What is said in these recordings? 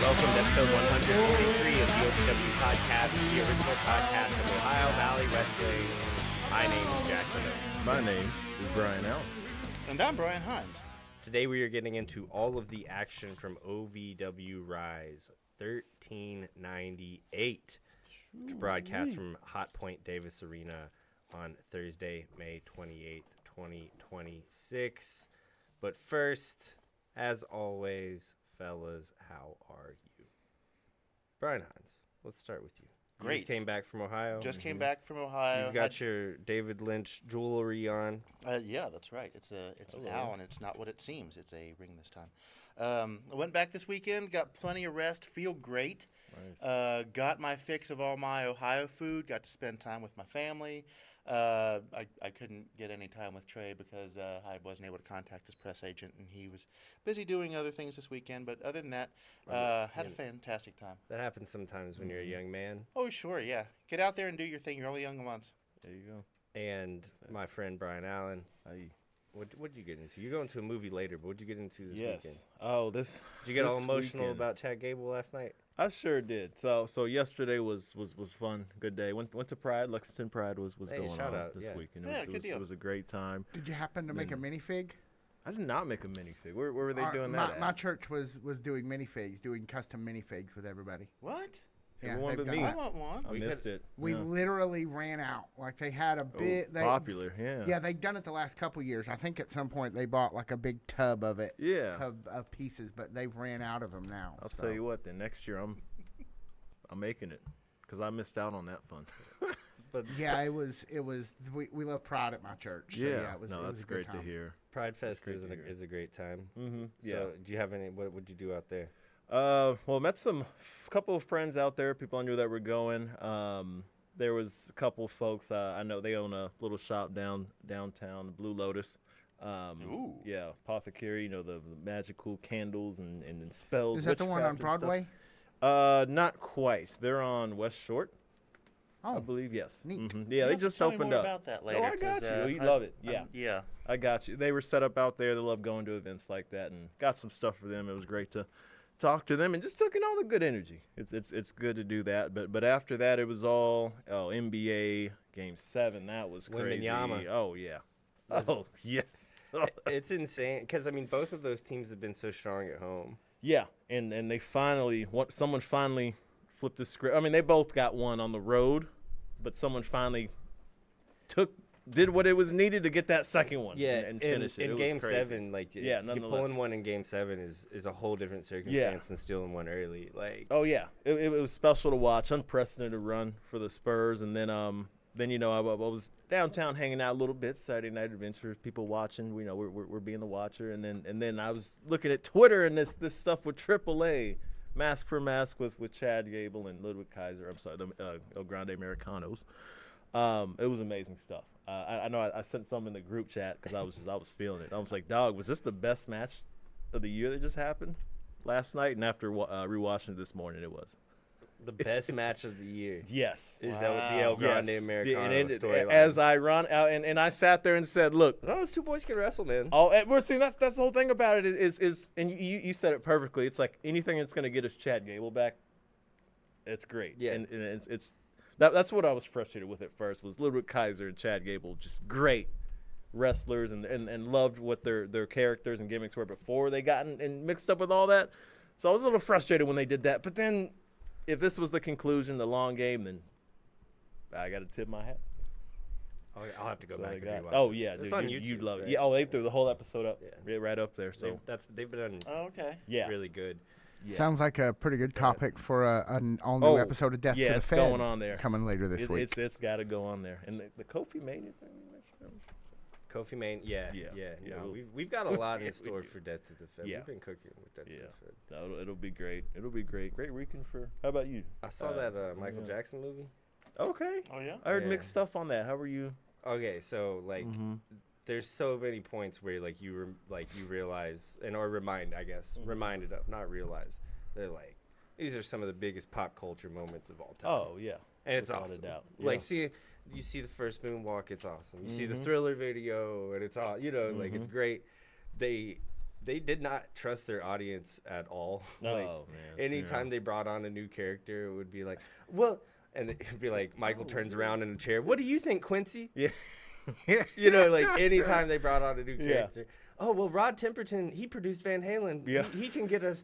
Welcome to episode 143 of the OVWP podcast, the original podcast of Ohio Valley Wrestling. My name is Jack Miller. My name is Brian Allen. And I'm Brian Hines. Today we are getting into all of the action from OVW Rise 1398, which broadcast from Hot Point Davis Arena on Thursday, May 28th, 2026. But first, as always, fellas, how are you? Brian Hines, let's start with you. Great. You just came back from Ohio. Just came back from Ohio. You've got your David Lynch jewelry on. Yeah, that's right. It's an owl, and it's not what it seems. It's a ring this time. I went back this weekend, got plenty of rest, feel great. Nice. Got my fix of all my Ohio food, got to spend time with my family. I couldn't get any time with Trey because I wasn't able to contact his press agent, and he was busy doing other things this weekend. But other than that, had a fantastic time. That happens sometimes when you're a young man. Oh, sure, yeah. Get out there and do your thing. You're only young once. There you go. And my friend Brian Allen. Hey. What'd you get into? You're going to a movie later, but what'd you get into this weekend? Oh, Did you get all emotional weekend. about Chad Gable last night? I sure did. So yesterday was fun. Good day. Went to Pride. Lexington Pride was going shout on out, this yeah. weekend. Yeah, good deal. It was a great time. Did you happen to make a minifig? I did not make a minifig. Where were they doing that at? My church was doing minifigs, doing custom minifigs with everybody. What? Everyone they've but got me. I want one. I missed it. We Yeah. literally ran out. Like they had a bit. Popular, yeah. Yeah, they'd done it the last couple years. I think at some point they bought like a big tub of it. Yeah. Tub of pieces, but they've ran out of them now. I'll tell you what. Then next year I'm making it because I missed out on that fun. But Yeah, it was. We love Pride at my church. So yeah, it was. no, it was that's a good great time. to hear. Pride Fest great is to hear. a great time. Mm-hmm. Yeah. So, do you have any? What would you do out there? Well, met a couple of friends out there, people I knew that were going. There was a couple folks I know they own a little shop downtown, the Blue Lotus. Ooh. Yeah, apothecary. You know the magical candles and spells. Is that the one on witchcraft and Broadway? stuff. Not quite. They're on West Short. Oh, I believe yes. neat. Mhm. You Yeah, they have to just tell me opened more up. about that later. Oh, I got 'cause, you. You I- love it. Yeah. Yeah. I got you. They were set up out there. They love going to events like that, and got some stuff for them. It was great to talk to them, and just took in all the good energy. It's good to do that. But after that, it was all NBA Game 7. That was crazy. Wembanyama. Oh yeah. Was- Oh yes. It's insane because both of those teams have been so strong at home. Yeah, and they someone finally flipped the script. I mean, they both got one on the road, but someone finally did what it was needed to get that second one. Yeah, and finish it. in It was Game crazy. 7, like Yeah, you nonetheless. pulling one in Game 7 is a whole different circumstance than stealing one early. Like, Oh yeah, it was special to watch, unprecedented run for the Spurs, and then I was downtown hanging out a little bit, Saturday Night Adventures, people watching. We're being the watcher, and then I was looking at Twitter and this stuff with AAA, mask for mask with Chad Gable and Ludwig Kaiser. I'm sorry, the El Grande Americanos. It was amazing stuff. I know I sent some in the group chat because I was feeling it. I was like, dog, was this the best match of the year that just happened last night? And after rewatching it this morning, it was. the best match of the year Yes. is the El Grande Yes. Americano storyline. As I run out, and I sat there and said, look, No, those two boys can wrestle, man. we're seeing that's the whole thing about it is and you said it perfectly. It's like anything that's going to get us Chad Gable back, it's great. Yeah. And that's what I was frustrated with at first was Ludwig Kaiser and Chad Gable, just great wrestlers and loved what their characters and gimmicks were before they got and mixed up with all that. So I was a little frustrated when they did that. But then if this was the conclusion, the long game, then I got to tip my hat. I'll have to go So back I and got- rewatch. Oh it. yeah, It's dude, on you'd YouTube, love it. right? Yeah, they threw the whole episode up, Yeah. right up there. So They've been Oh, okay. yeah, really good. Yeah. Sounds like a pretty good topic for an all-new episode of Death to the it's Fed going on there. coming later this week. It's got to go on there. And the Kofi Mania thing you mentioned. Kofi Mane, yeah. Yeah, No, we'll- we've got a lot in we store do. for Death to the Fed. Yeah. We've been cooking with Death to Yeah. the Fed. No, it'll be great. It'll be great. Great weekend for. How about you? I saw that Michael Jackson movie. Okay. Oh, yeah? I heard Yeah. mixed stuff on that. How were you? Okay, so like, Mm-hmm. there's so many points where like you realize or reminded of, not realize. They're like, these are some of the biggest pop culture moments of all time. Oh yeah. and it's without a awesome. doubt. Like, Yeah. you see the first moonwalk, it's awesome. You see the Mhm. Thriller video, and it's all like it's great. they did not trust their audience at all. Oh, Like, man. anytime they brought on a new character, it would be like, well, and it'd be like Michael turns around in a chair. What do you think, Quincy? Yeah. You know, like anytime they brought on a new Yeah. character. Oh, well, Rod Temperton, he produced Van Halen. Yeah. He can get us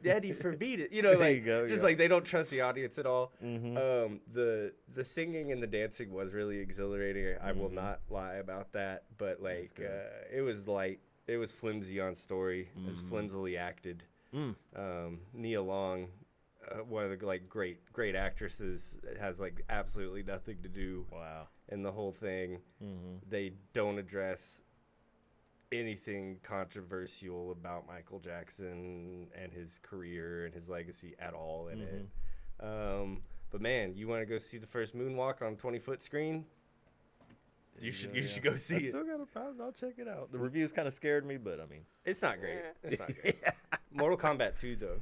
Eddie for Beat It. You know, There like you go, just yeah. like they don't trust the audience at all. Mm-hmm. The singing and the dancing was really exhilarating. I will not lie about that. But like it was light. It was flimsy on story. It was flimsily acted. Nia Long, one of the like great actresses, has like absolutely nothing to do Wow. in the whole thing. They don't address anything controversial about Michael Jackson and his career and his legacy at all in it. But man, you want to go see the first moonwalk on a 20-foot screen? You should go see it. Still I'll check it out. The reviews kind of scared me, but I mean, It's not great. It's not great. Mortal Kombat 2 though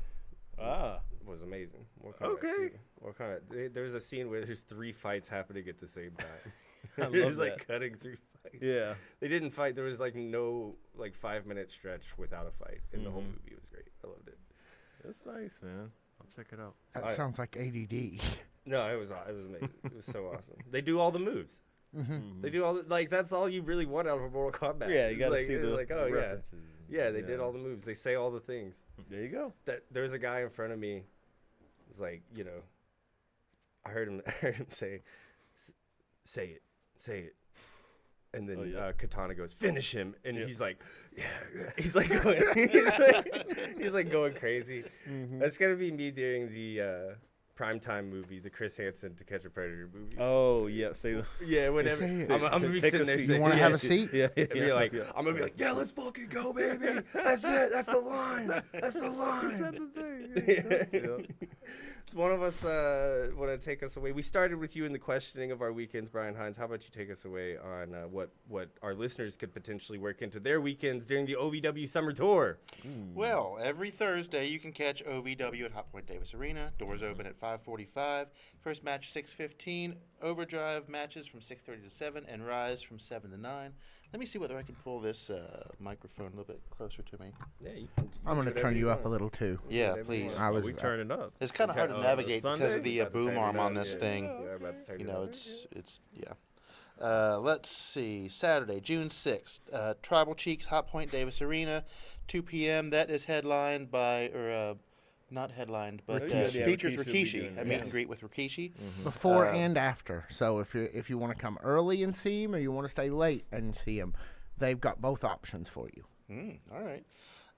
was amazing. Mortal Kombat 2. Mortal Kombat. There's a scene where there's 3 fights happening at the same time. I love There's that. like cutting through fights. Yeah. They didn't fight. There was like no like 5-minute stretch without a fight in the whole movie. It was great. I loved it. That's nice, man. I'll check it out. That sounds like ADD. No, it was amazing. It was so awesome. They do all the moves. They do all the, like that's all you really want out of a Mortal Kombat. Yeah, you It's gotta like, see it's the like oh references. yeah, they did all the moves. They say all the things. There you go. That there was a guy in front of me. Was like, you know, I heard him say it, and then Katana goes, finish him, and he's like, yeah, he's like going, he's like going crazy. That's gonna be me during the primetime movie, the Chris Hansen To Catch a Predator movie. Oh yeah, say the Yeah, whenever Say it. I'm gonna be Take a sitting there seat. saying, You want to have a seat? yeah, and be like, I'm gonna be like, yeah, let's fucking go, baby. That's it. That's the line. That's the line. So one of us want to take us away. We started with you in the questioning of our weekends, Brian Hines. How about you take us away on what our listeners could potentially work into their weekends during the OVW Summer Tour? Well, every Thursday you can catch OVW at Hot Point Davis Arena. Doors open at 5:45. First match 6:15. Overdrive matches from 6:30 to 7, and Rise from 7 to 9. Let me see whether I can pull this microphone a little bit closer to me. Yeah, I'm going to turn you up a little too. Yeah, whatever you please. want. we turning up. It's kind of hard to navigate because of Sunday? the About to boom turn arm it on up, this yeah. thing. Yeah, we're about to turn You it know, up. it's let's see. Saturday, June 6th, Tribal Cheeks, Hot Point Davis Arena, 2 p.m. That is headlined by, not headlined, but Rikishi. Yeah, features Rikishi will be Rikishi. doing A it. meet Yes. and greet with Rikishi. Before and after. So if you want to come early and see him, or you want to stay late and see him, they've got both options for you. All right.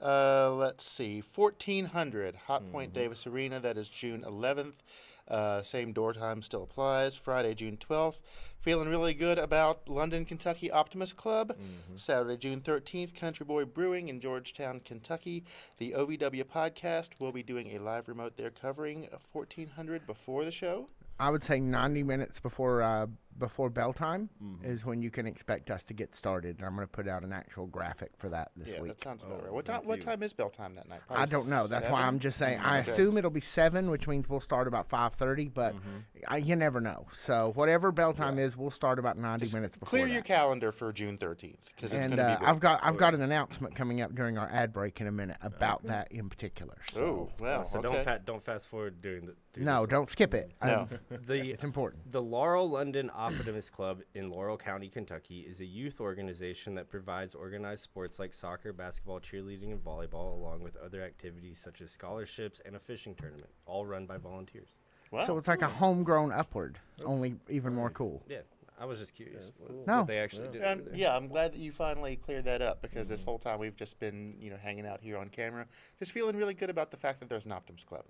Let's see. 1400 Hot Point Davis Arena. That is June 11th. Same door time still applies. Friday, June 12th. Feeling really good about London, Kentucky Optimist Club. Saturday, June 13th. Country Boy Brewing in Georgetown, Kentucky. The OVW podcast will be doing a live remote there covering 1400 before the show. I would say 90 minutes before bell time is when you can expect us to get started. And I'm going to put out an actual graphic for that this Yeah, week. that sounds about right. What time is bell time that night? I don't know. That's why 7? I'm just saying. I Okay. assume it'll be 7, which means we'll start about 5:30. But you never know. So whatever bell time is, we'll start about 90 minutes before Clear that. your calendar for June 13th because it's And going to be big. I've got an announcement coming up during our ad break in a minute about that in particular. So Oh, well, So okay. don't fast forward during the. through no, this don't skip it. No. The It's important. The Laurel London Optimist Club in Laurel County, Kentucky, is a youth organization that provides organized sports like soccer, basketball, cheerleading, and volleyball, along with other activities such as scholarships and a fishing tournament, all run by volunteers. Wow. So it's like a homegrown upward, only even more cool. Yeah, I was just curious what No. they actually did. Yeah, over there. yeah, I'm glad that you finally cleared that up because this whole time we've just been, hanging out here on camera, just feeling really good about the fact that there's an Optimist Club.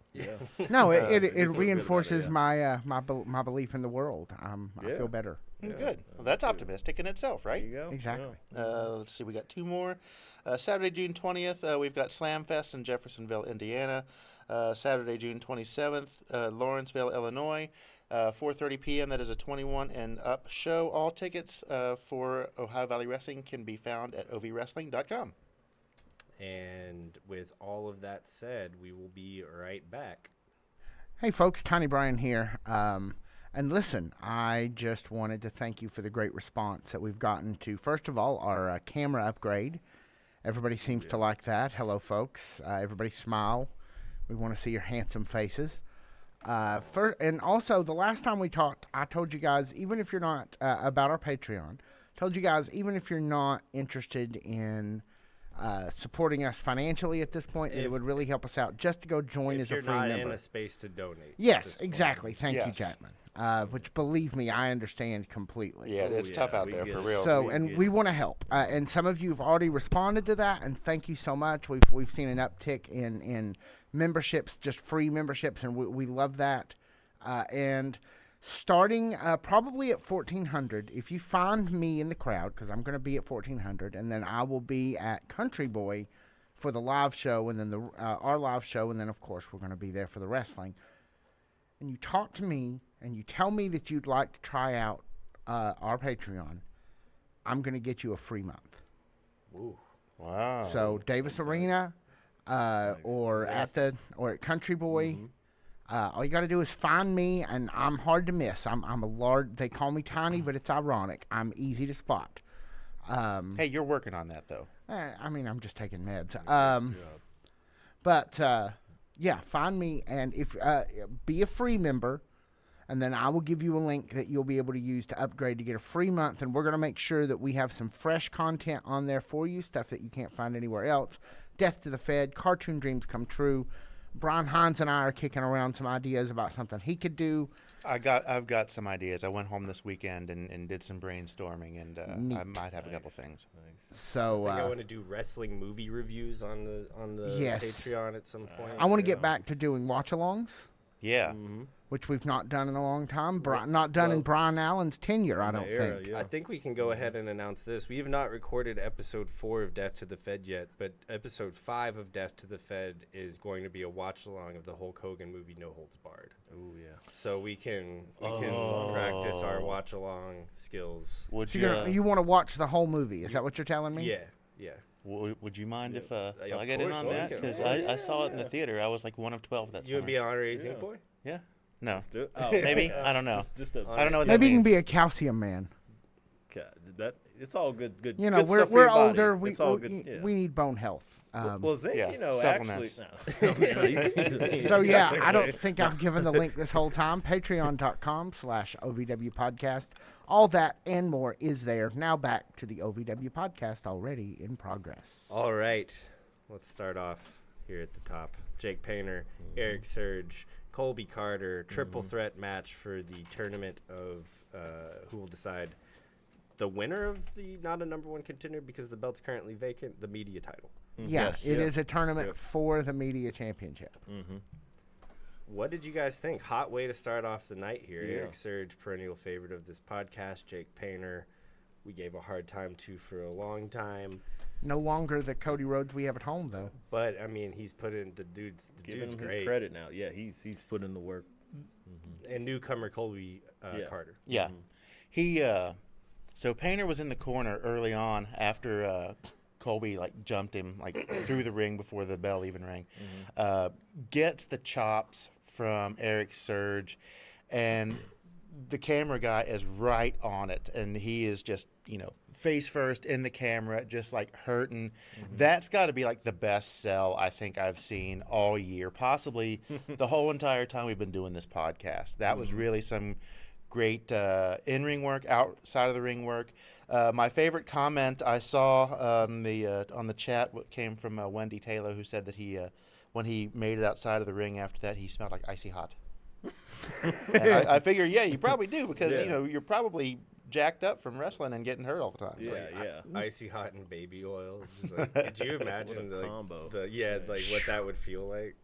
No, it feel good about reinforces it, my belief in the world. I feel better. Good. Well, that's optimistic in itself, right? There you go. Exactly. Let's see, we got 2 more. Saturday, June 20th, we've got Slam Fest in Jeffersonville, Indiana. Saturday, June 27th, Lawrenceville, Illinois. 4:30 p.m. That is a 21 and up show. All tickets for Ohio Valley Wrestling can be found at ovwrestling.com. And with all of that said, we will be right back. Hey, folks, Tiny Brian here. And listen, I just wanted to thank you for the great response that we've gotten to, first of all, our camera upgrade, Everybody seems to like that. Hello, folks. Everybody smile. We want to see your handsome faces. And also, the last time we talked, I told you guys, even if you're not about our Patreon, told you guys, even if you're not interested in supporting us financially at this point, it would really help us out just to go join as a free member. If you're not in a space to donate. Yes, exactly. Thank you, Chapman. Which, believe me, I understand completely. Yeah, it's tough out there for real. So, and we want to help. And some of you have already responded to that, and thank you so much. We've seen an uptick in memberships, just free memberships, and we love that. And starting probably at 1,400, if you find me in the crowd, because I'm going to be at 1,400, and then I will be at Country Boy for the live show, and then our live show, and then, of course, we're going to be there for the wrestling. And you talk to me, and you tell me that you'd like to try out our Patreon, I'm going to get you a free month. Ooh. Wow. So Davis Arena, or at Country Boy, all you got to do is find me, and I'm hard to miss. I'm a large. They call me tiny, but it's ironic. I'm easy to spot. Hey, you're working on that though. I mean, I'm just taking meds. But yeah, find me, and if be a free member. And then I will give you a link that you'll be able to use to upgrade to get a free month. And we're going to make sure that we have some fresh content on there for you, stuff that you can't find anywhere else. Death to the Fed, Cartoon Dreams Come True. Brian Hines and I are kicking around some ideas about something he could do. I've got some ideas. I went home this weekend and did some brainstorming, and I might have a couple things. So I think I want to do wrestling movie reviews on the Patreon at some point. I want to get back to doing watch-alongs. Yeah. Which we've not done in a long time. Not done in Brian Allen's tenure, I don't think. Yeah. I think we can go ahead and announce this. We have not recorded episode 4 of Death to the Fed yet, but episode 5 of Death to the Fed is going to be a watch-along of the Hulk Hogan movie No Holds Barred. Oh, yeah. So we can practice our watch-along skills. Would you want to watch the whole movie? Is that what you're telling me? Yeah. Would you mind if I of get in course, on that? Because I saw it in the theater. I was like one of 12 that You would be an honorary zinc boy? Yeah. No. Maybe. I don't know. I don't know what that Maybe you means. can be a calcium man. It's all good. You know, good stuff for we're your body. older. It's all good. We need bone health. Well, zinc, supplements. actually. So yeah, I don't think I've given the link this whole time. Patreon.com/OVW podcast. All that and more is there. Now back to the OVW podcast, already in progress. All right. Let's start off here at the top. Jake Painter, Eric Surge, Colby Carter, triple threat match for the tournament of who will decide the winner of the not a number one contender because the belt's currently vacant, the media title. Yeah, it is a tournament for the media championship. What did you guys think? Hot way to start off the night here. Yeah. Eric Surge, perennial favorite of this podcast. Jake Painter, we gave a hard time to for a long time. No longer the Cody Rhodes we have at home, though. But I mean, he's put in the dude's Giving him great. his credit now. Yeah, he's put in the work. And newcomer Colby Carter. Yeah. He so Painter was in the corner early on after Colby jumped him through the ring before the bell even rang. Gets the chops from Eric Surge, and the camera guy is right on it, and he is just face first in the camera, just hurting. That's got to be the best sell I think I've seen all year, possibly the whole entire time we've been doing this podcast. That was really some great in-ring work, outside of the ring work. My favorite comment I saw on the chat came from Wendy Taylor, who said that he when he made it outside of the ring after that, he smelled like icy hot. And I figure, you probably do because you're probably jacked up from wrestling and getting hurt all the time. Icy hot and baby oil. Just could you imagine combo. What that would feel like?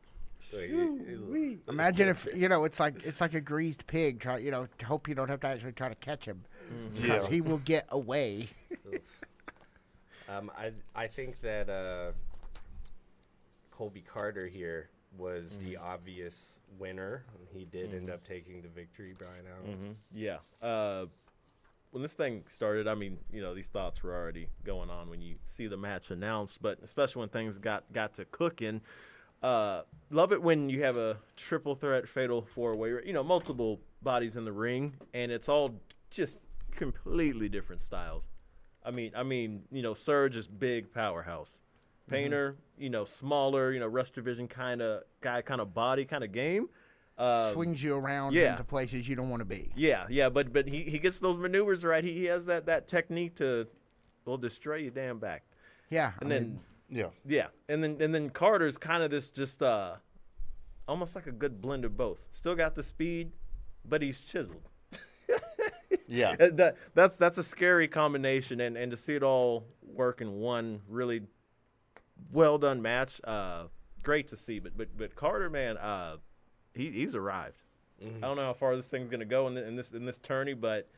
Imagine if it's like a greased pig. Hope you don't have to actually try to catch him because he will get away. I think that Colby Carter here was the obvious winner. He did end up taking the victory, Brian Allen. Yeah. When this thing started, I mean, these thoughts were already going on when you see the match announced, but especially when things got to cooking. Love it when you have a triple threat fatal four-way, multiple bodies in the ring, and it's all just completely different styles. I mean, Surge is big powerhouse. Painter, smaller, rest division kind of guy, kind of body, kind of game. Swings you around yeah. into places you don't want to be. Yeah, but he gets those maneuvers right. He has that technique to, destroy your damn back. Yeah. And then yeah, and then Carter's kind of this just almost like a good blend of both. Still got the speed, but he's chiseled. yeah. That's a scary combination, and to see it all work in one really well done match, great to see. But Carter, man, he's arrived. Mm-hmm. I don't know how far this thing's gonna go in this tourney, but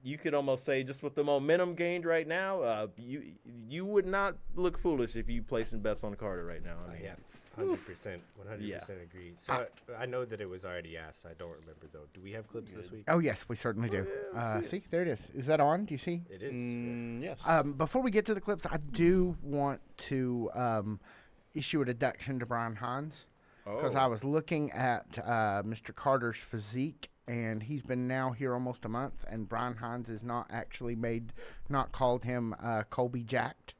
you could almost say just with the momentum gained right now, you would not look foolish if you placing bets on Carter right now. I mean, Yeah, 100%, 100% agree. So I know that it was already asked. I don't remember though. Do we have clips this week? Oh, yes, we certainly do. See, there it is. Is that on? Do you see? It is. Yes. Before we get to the clips, I do want to issue a deduction to Brian Hines because I was looking at Mr. Carter's physique, and he's been now here almost a month, and Brian Hines is not called him Colby Jacked.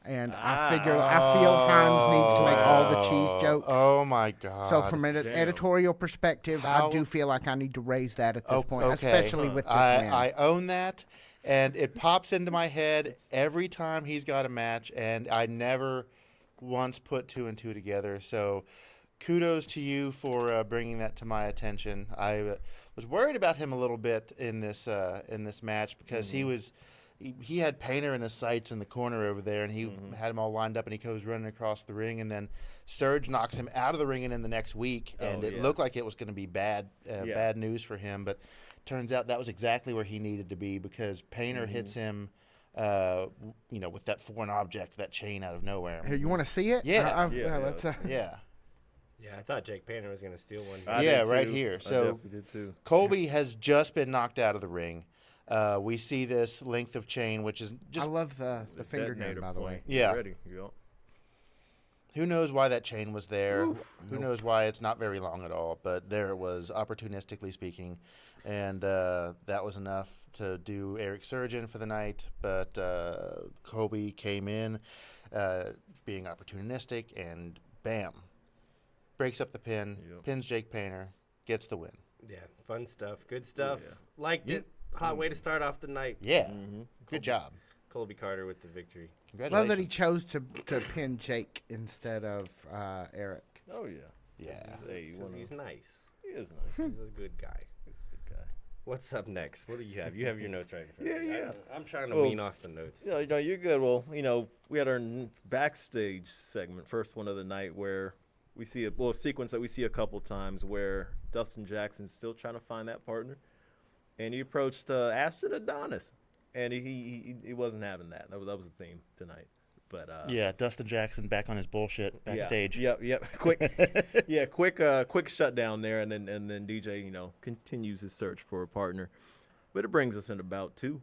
And I feel Hines needs to make all the cheese jokes. Oh my God! So from an editorial perspective, I do feel like I need to raise that at this point, okay. especially with this man. I own that, and it pops into my head every time he's got a match, and I never once put two and two together. So kudos to you for bringing that to my attention. I was worried about him a little bit in this match because he had Painter in his sights in the corner over there, and he had him all lined up, and he goes running across the ring, and then Surge knocks him out of the ring and in the next week, and it looked like it was going to be bad news for him, but turns out that was exactly where he needed to be because Painter hits him, with that foreign object, that chain out of nowhere. Here, you want to see it? Yeah. Let's, Yeah. Yeah, I thought Jake Painter was going to steal one. Right here. So did too. Colby has just been knocked out of the ring. We see this length of chain, which is just. I love the finger gun, by the way. Yeah. Ready. Yep. Who knows why that chain was there? Who knows why it's not very long at all? But there it was, opportunistically speaking, and that was enough to do Eric Surgeon for the night. But Colby came in, being opportunistic, and bam, breaks up the pin, pins Jake Painter, gets the win. Yeah, fun stuff, good stuff. Liked it. Hot way to start off the night. Yeah, good job. Colby Carter with the victory. Congratulations. Love that he chose to pin Jake instead of Eric. Oh yeah. Yeah. Because he's nice. He is nice. He's a good guy. What's up next? What do you have? You have your notes right in front of you. Yeah. I'm trying to wean off the notes. Yeah, you're good. Well, we had our backstage segment, first one of the night, where we see a sequence that we see a couple times where Dustin Jackson's still trying to find that partner, and he approached Ashton Adonis, and he wasn't having that. That was the theme tonight. But Dustin Jackson back on his bullshit backstage. Yep. Quick shutdown there, and then DJ, continues his search for a partner. But it brings us into about two.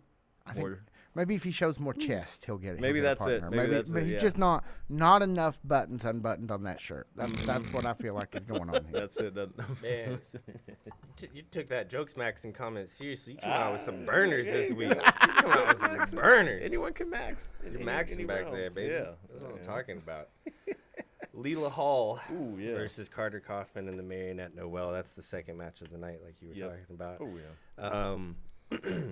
I think maybe if he shows more chest, he'll get it. Maybe that's it. Maybe he's just not enough buttons unbuttoned on that shirt. That's what I feel like is going on here. That's it. Man, you took that Jokes Maxing comment seriously. You came out with some burners this week. You came out with some burners. Anyone can max. You're maxing back there, baby. Yeah. That's what I'm talking about. Leela Hall versus versus Carter Kaufman and the Marionette Noel. That's the second match of the night, like you were talking about. Oh, yeah.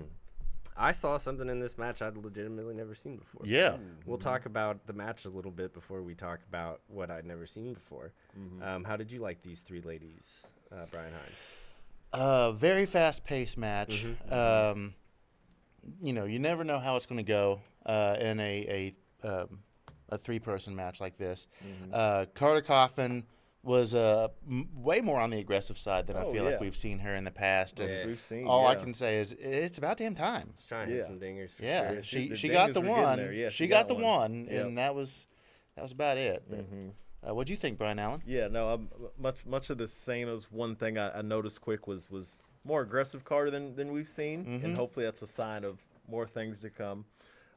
I saw something in this match I'd legitimately never seen before. Yeah. We'll talk about the match a little bit before we talk about what I'd never seen before. How did you like these three ladies, Brian Hines? Very fast-paced match. You never know how it's going to go in a three-person match like this. Carter Kaufman was way more on the aggressive side than I feel like we've seen her in the past. And We've seen. all I can say is it's about damn time. Just trying to hit some dingers for sure. She got the one. Yeah, she got the one, Yep. and that was about it. But what'd you think, Brian Allen? Yeah, no, much of the same. As one thing I noticed quick was more aggressive Carter than we've seen, and hopefully that's a sign of more things to come.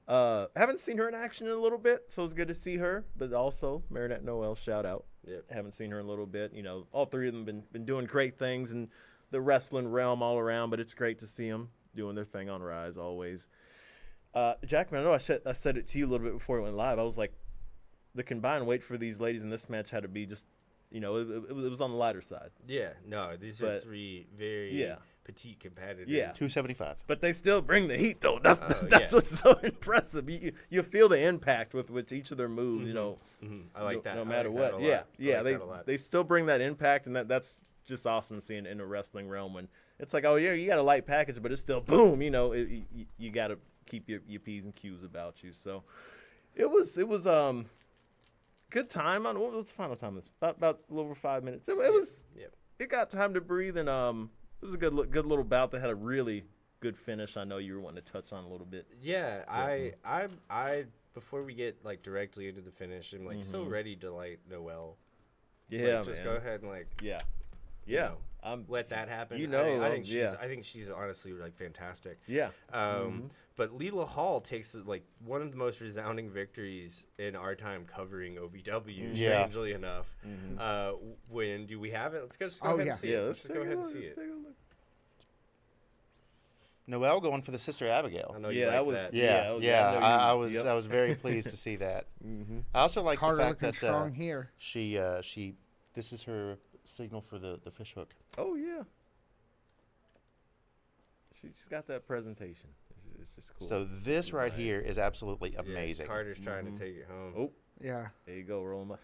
Haven't seen her in action in a little bit, so it's good to see her. But also, Marinette Noel, shout out. Yep. Haven't seen her in a little bit. All three of them been doing great things in the wrestling realm all around, but it's great to see them doing their thing on Rise always. Jackman, I know I said it to you a little bit before it went live. I was like, the combined weight for these ladies in this match had to be just, it was on the lighter side. Yeah, no, these are three very petite competitors. Yeah. 275. But they still bring the heat, though. That's yeah. what's so impressive. You feel the impact with which each of their moves, I like that. No I matter like that what. a lot. Yeah, I like that a lot. they still bring that impact, and that's just awesome seeing in the wrestling realm when it's like, oh, yeah, you got a light package, but it's still boom, you got to keep your P's and Q's about you. So it was good time. What was the final time? About a little over 5 minutes. It was. Yep. It got time to breathe, and it was a good little bout that had a really good finish. I know you were wanting to touch on a little bit. Yeah, I before we get like directly into the finish, I'm like so ready to like Noelle. Yeah, just man. go ahead and like let that happen. I think she's honestly like fantastic. Yeah. But Leela Hall takes like one of the most resounding victories in our time covering OVW. Strangely enough, when do we have it? Let's just go ahead and see it. Let's just go ahead and see it. Noelle going for the Sister Abigail. I know you like that. I was very pleased to see that. I also like Carter the fact looking that strong here. she this is her signal for the fish hook. Oh yeah. She's got that presentation. It's just cool. So this right here is absolutely amazing. Yeah, Carter's trying to take it home. Oh, Yeah. there you go, rolling.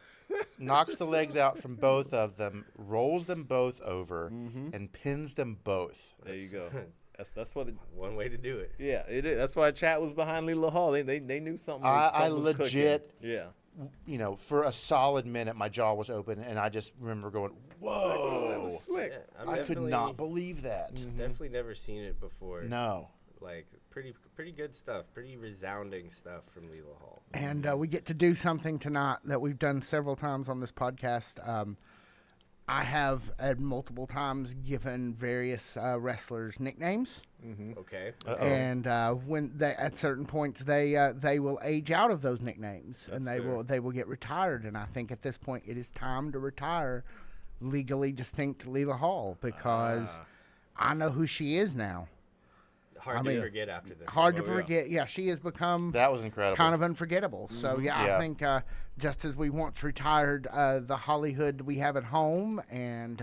Knocks the legs out from both of them, rolls them both over, and pins them both. There you go. That's what. One way to do it. Yeah, it is. That's why chat was behind Leela Hall. They knew something. I was legit. Cooking. Yeah. For a solid minute, my jaw was open, and I just remember going, "Whoa, that was slick." Yeah, I could not believe that." Definitely never seen it before. No. Like pretty good stuff, pretty resounding stuff from Leela Hall. And we get to do something tonight that we've done several times on this podcast. I have at multiple times given various wrestlers nicknames, Okay. and when they at certain points they will age out of those nicknames, and they will get retired. And I think at this point it is time to retire legally distinct Leela Hall because I know who she is now. Hard to forget after this. Hard to forget. Yeah, she has become That was incredible. kind of unforgettable. So I think just as we once retired the Hollywood we have at home and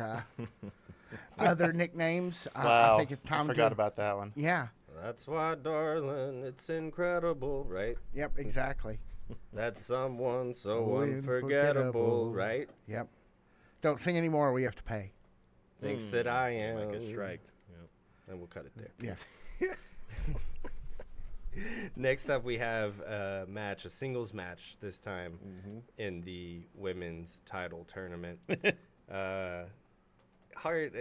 other nicknames, Wow. I think it's time I forgot about that one. Yeah. That's why, darling, it's incredible, right? Yep. Exactly. That's someone so Oh, unforgettable, unforgettable. right? Yep. Don't sing anymore, or we have to pay. Thinks that I am. Might get striked. And we'll cut it there. Yeah. Next up, we have a match, a singles match this time in the women's title tournament. Hard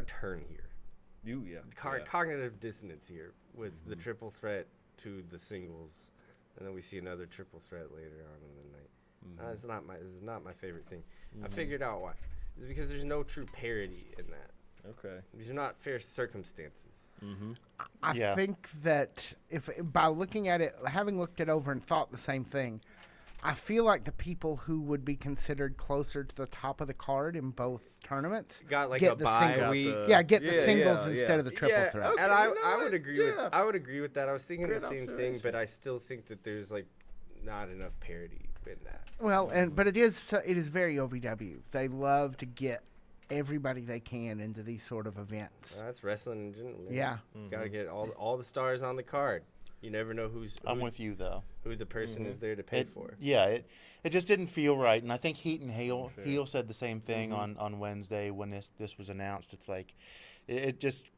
turn here. Cognitive dissonance here with the triple threat to the singles, and then we see another triple threat later on in the night. This is not my favorite thing. I figured out why. It's because there's no true parity in that. Okay. These are not fair circumstances. I think that if by looking at it, having looked it over and thought the same thing, I feel like the people who would be considered closer to the top of the card in both tournaments Got like get a the bye singles. week. Get the singles instead of the triple threat. And Okay, I would agree with I would agree with that. I was thinking Great the same thing, observation. but I still think that there's like not enough parity in that. Well, but it is very OVW. They love to get everybody they can into these sort of events. That's wrestling in general. Man. Yeah. Got to get all the stars on the card. You never know I'm with you though. who the person is there to pay for. Yeah, it just didn't feel right, and I think Heat and Heel said the same thing on Wednesday when this was announced. It's like it just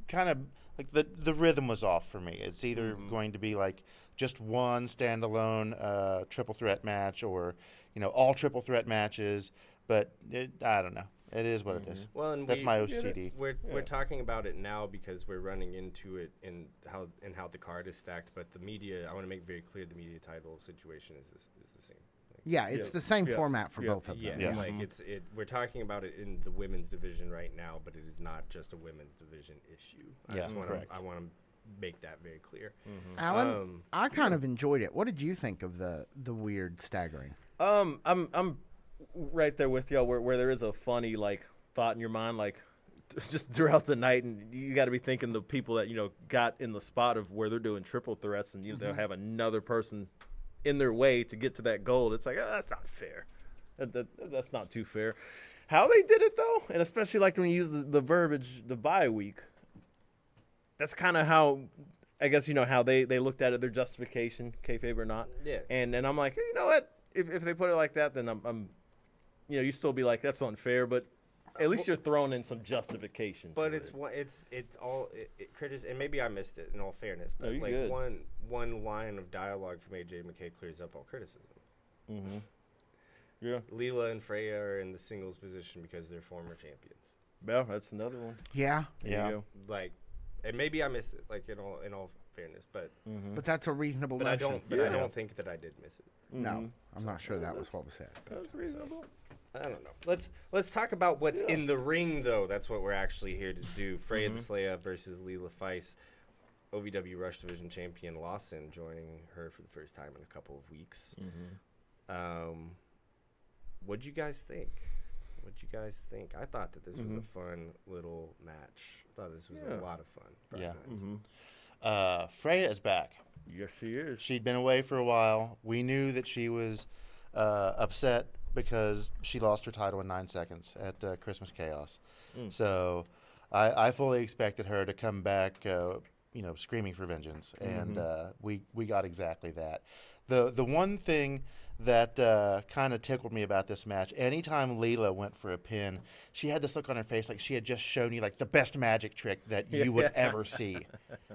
kind of like the rhythm was off for me. It's either going to be like just one standalone triple threat match, or all triple threat matches. But I don't know. It is what it is. Well, and that's my OCD. We're talking about it now because we're running into it in how the card is stacked. But the media, I want to make very clear, the media title situation is the same. Yeah, it's the same format for both of them. Yeah, like we're talking about it in the women's division right now, but it is not just a women's division issue. I want to make that very clear. Alan, I kind of enjoyed it. What did you think of the weird staggering? I'm right there with y'all where there is a funny like thought in your mind, like just throughout the night, and you got to be thinking the people that got in the spot of where they're doing triple threats, and they'll have another person in their way to get to that goal. It's like, that's not fair. That's not too fair. How they did it, though, and especially like when you use the verbiage, the bye week, that's kind of how, I guess, how they looked at it, their justification, kayfabe or not. Yeah. And I'm like, you know what? If they put it like that, then I'm you still be like, that's unfair, but at least you're throwing in some justification. But it's all and maybe I missed it in all fairness, but you're like good. one line of dialogue from AJ McKay clears up all criticism. Mm-hmm. Yeah. Leela and Freya are in the singles position because they're former champions. Well, that's another one. Yeah. There you go. Like, and maybe I missed it, like in all fairness, but But that's a reasonable I notion. don't think that I did miss it. No, I'm not sure that was what was said. That was reasonable. I don't know. Let's talk about what's in the ring, though. That's what we're actually here to do. Freya the Slayer versus Leela Feist. OVW Rush Division champion Lawson joining her for the first time in a couple of weeks. What'd you guys think? I thought that this was a fun little match. I thought this was a lot of fun. Yeah. Freya is back. Yes, she is. She'd been away for a while. We knew that she was upset because she lost her title in 9 seconds at Christmas Chaos. So I fully expected her to come back, screaming for vengeance, and we got exactly that. The one thing that kind of tickled me about this match, anytime Leela went for a pin, she had this look on her face like she had just shown you like the best magic trick that you would ever see,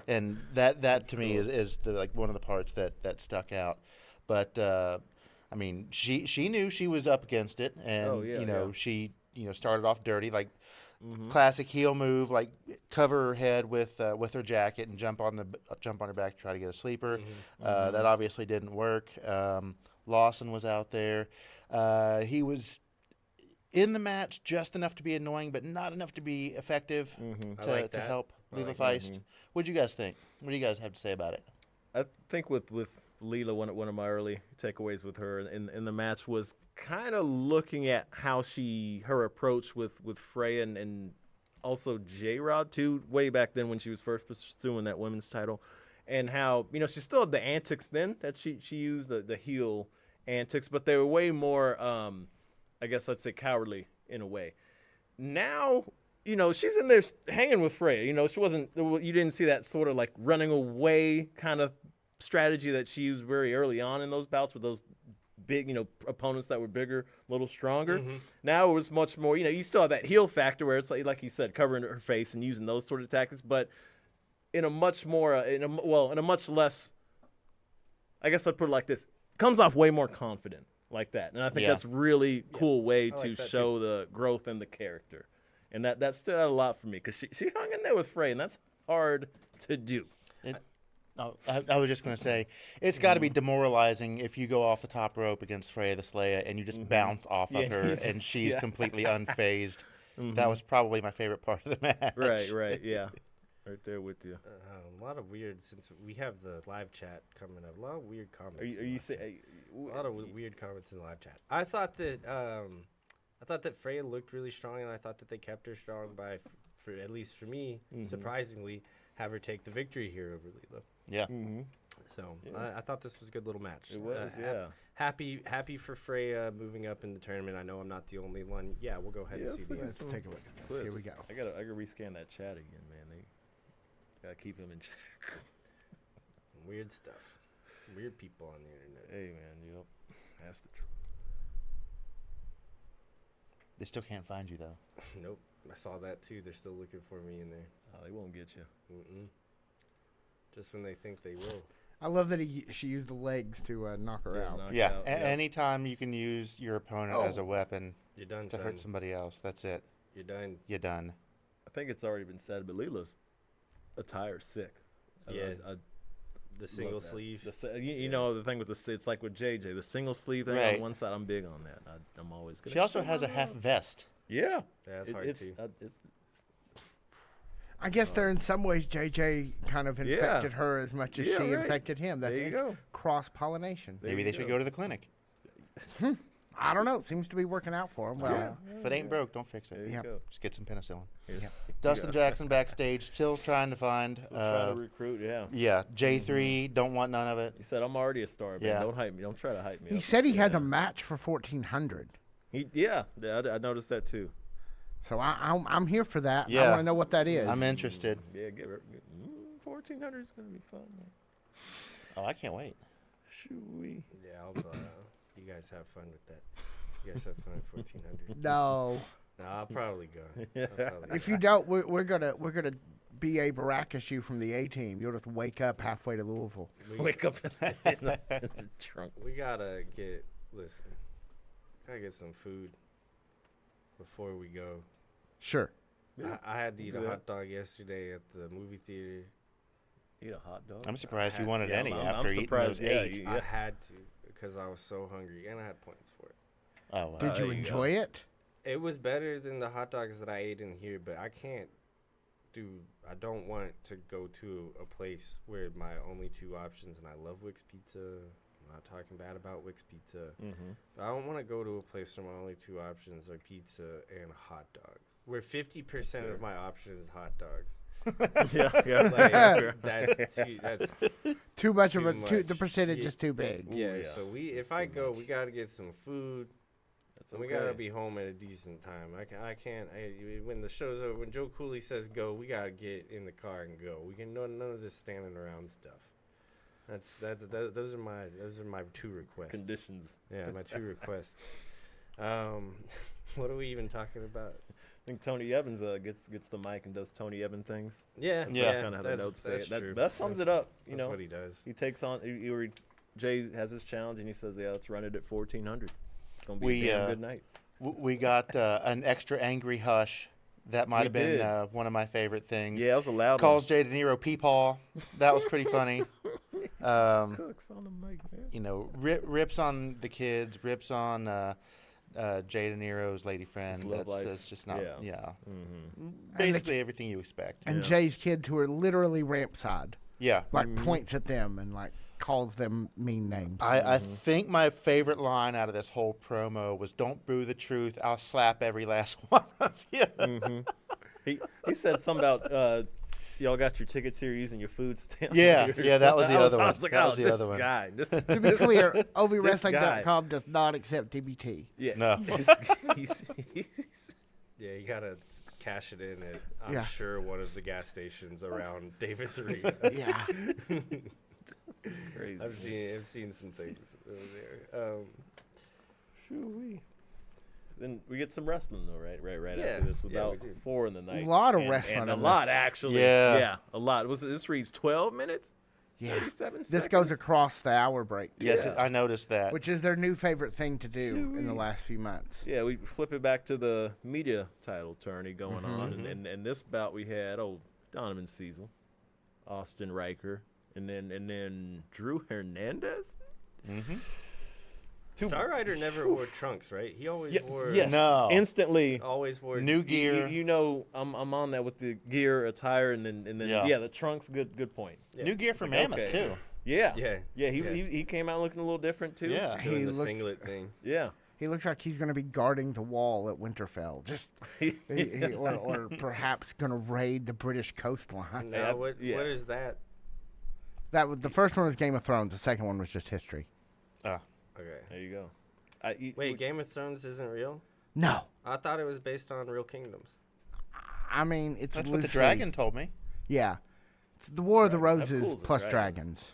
and that to me is the, like one of the parts that stuck out. But I mean, she knew she was up against it, and she started off dirty, like classic heel move, like cover her head with her jacket and jump on her back to try to get a sleeper. That obviously didn't work. Lawson was out there. He was in the match just enough to be annoying, but not enough to be effective to help Leela Feist. What do you guys think? What do you guys have to say about it? I think with Leela, one of my early takeaways with her in the match was kind of looking at how her approach with Freya and also J-Rod too, way back then when she was first pursuing that women's title, and how she still had the antics then that she used, the heel antics, but they were way more I guess let's say cowardly in a way. Now she's in there hanging with Freya. She wasn't. You didn't see that sort of like running away kind of strategy that she used very early on in those bouts with those big, opponents that were bigger, a little stronger. Now it was much more. You still have that heel factor where it's like you said, covering her face and using those sort of tactics, but in a much more, in a much less. I guess I'd put it like this: comes off way more confident like that, and I think that's really cool way to show the growth in the character. And that stood out a lot for me because she hung in there with Frey, and that's hard to do. I was just going to say, it's got to be demoralizing if you go off the top rope against Freya the Slayer and you just bounce off of her and she's completely unfazed. That was probably my favorite part of the match. Right, yeah. Right there with you. A lot of weird, since we have the live chat coming up, a lot of weird comments. Are you saying a lot of weird comments in the live chat? I thought that Freya looked really strong, and I thought that they kept her strong for at least for me, surprisingly, have her take the victory here over Leela. Yeah. So I thought this was a good little match. It was, Happy for Freya moving up in the tournament. I know I'm not the only one. Yeah, we'll go ahead and see these. Let's take a look at this. Here we go. I gotta rescan that chat again, man. They gotta keep him in check. Weird stuff. Weird people on the internet. Hey, man, that's the truth. They still can't find you, though. Nope. I saw that, too. They're still looking for me in there. Oh, they won't get you. Just when they think they will. I love that she used the legs to knock her out. Anytime you can use your opponent as a weapon You're done, to hurt somebody else, that's it. You're done. You're done. I think it's already been said, but Leela's attire sick. Yeah. The single sleeve. The thing with it's like with JJ, the single sleeve thing on one side. I'm big on that. I'm always good. She also has a half vest. Yeah. That's hard too. I guess they're in some ways JJ kind of infected her as much as she infected him. That's cross pollination. Maybe they should go to the clinic. I don't know. It seems to be working out for him. Well, If it ain't broke, don't fix it. There you Yeah. go. Just get some penicillin. Yeah. Dustin Jackson backstage, still trying to find. Trying to recruit, yeah. Yeah, J3, don't want none of it. He said, "I'm already a star, man. Yeah. Don't hype me. Don't try to hype me." he up." said he has a match for 1,400. Yeah, I noticed that too. So I'm here for that. I Yeah. want to know what that is. I'm interested. Yeah, 1,400 is gonna be fun, man. Oh, I can't wait. Shoo-wee. Yeah, you guys have fun with that. You guys have fun at 1,400. No. No, I'll probably go. I'll probably If go. you don't, we're gonna BA Baracus you from the A team. You'll just wake up halfway to Louisville. Wake up in the trunk. We gotta get some food before we go. Sure. Yeah. I had to eat a Yeah. hot dog yesterday at the movie theater. Eat a hot dog. I'm surprised you had- wanted yeah, any I'm after eating surprised, those yeah, 8. you- I had to because I was so hungry and I had points for it. Oh, wow. Did you there you enjoy it? It was better than the hot dogs that I ate in here, but I don't want to go to a place where my only 2 options, and I love Wick's Pizza. I'm not talking bad about Wick's Pizza. Mm-hmm. But I don't want to go to a place where my only 2 options are pizza and hot dogs. Where 50% of my options is hot dogs. Yeah. Like, that's Too much of Too a the much. percentage Yeah. is too big. yeah. yeah. So if I go, we gotta get some food. That's And okay. we gotta be home at a decent time. I can't. When the show's over, when Joe Cooley says go, we gotta get in the car and go. We can none of this standing around stuff. Those are my 2 requests. Conditions. Yeah, my 2 requests. What are we even talking about? I think Tony Evans gets the mic and does Tony Evans things. Yeah, That's Yeah. kind of how the notes say it. true. That sums it up. You That's know, what he does. he takes on. Jay has his challenge and he says, "Yeah, let's run it at 1,400. It's gonna be We, a damn good night." We got an extra angry hush. That might We have been did. one of my favorite things. Yeah, it was a loud Calls one. Jay De Niro peepaw. That was pretty funny. Cooks on the mic, man. You know, rips on the kids, rips on Jay De Niro's lady friend. love life. That's just not, Yeah. yeah. Basically everything you expect. And Yeah. Jay's kids who are literally ramp side, Yeah. like points at them and like calls them mean names. I think my favorite line out of this whole promo was, "Don't boo the truth. I'll slap every last one of you." He said something about y'all got your tickets here using your food stamp. Yeah, or yeah, that was something. the other I one. was like, That oh, was the this other one. guy. To be clear, guy. OVWrestling.com does not accept DBT. Yeah. No. He's- Yeah, you gotta cash it in at I'm Yeah. sure one of the gas stations around Davis Arena. Yeah. crazy. I've seen some things over there. Shoo-wee. Then we get some wrestling though, right? Right Yeah, after this, yeah, about we do. 4 in the night. Lot of And- wrestling and a in lot this. actually. Yeah. a lot. This reads 12 minutes. Yeah. 37 This seconds? goes across the hour break, Yes, Yeah. I noticed that. which is their new favorite thing to do in the Shoo-wee. last few months. Yeah, we flip it back to the media title tourney going Mm-hmm. on, and this bout we had Donovan Cecil, Austin Riker, and then Drew Hernandez. Star Rider never wore trunks, right? He always wore Yes, No. instantly. always wore New gear. You know, I'm on that with the gear attire, and then Yeah. the trunks. Good point. Yeah. New gear for Like, Mammoth, okay. too. Yeah, Yeah. He came out looking a little different too. Yeah. doing He the looks- singlet thing. yeah. He looks like he's going to be guarding the wall at Winterfell, just or perhaps going to raid the British coastline. Now, what yeah. is that? The first one was Game of Thrones. The second one was just history. Ah. Okay. There you go. Wait, Game of Thrones isn't real? No, I thought it was based on real kingdoms. I mean it's That's what the loosely- dragon told me. Yeah, it's the War of the Dragon. That Roses pulls a plus dragon. dragons.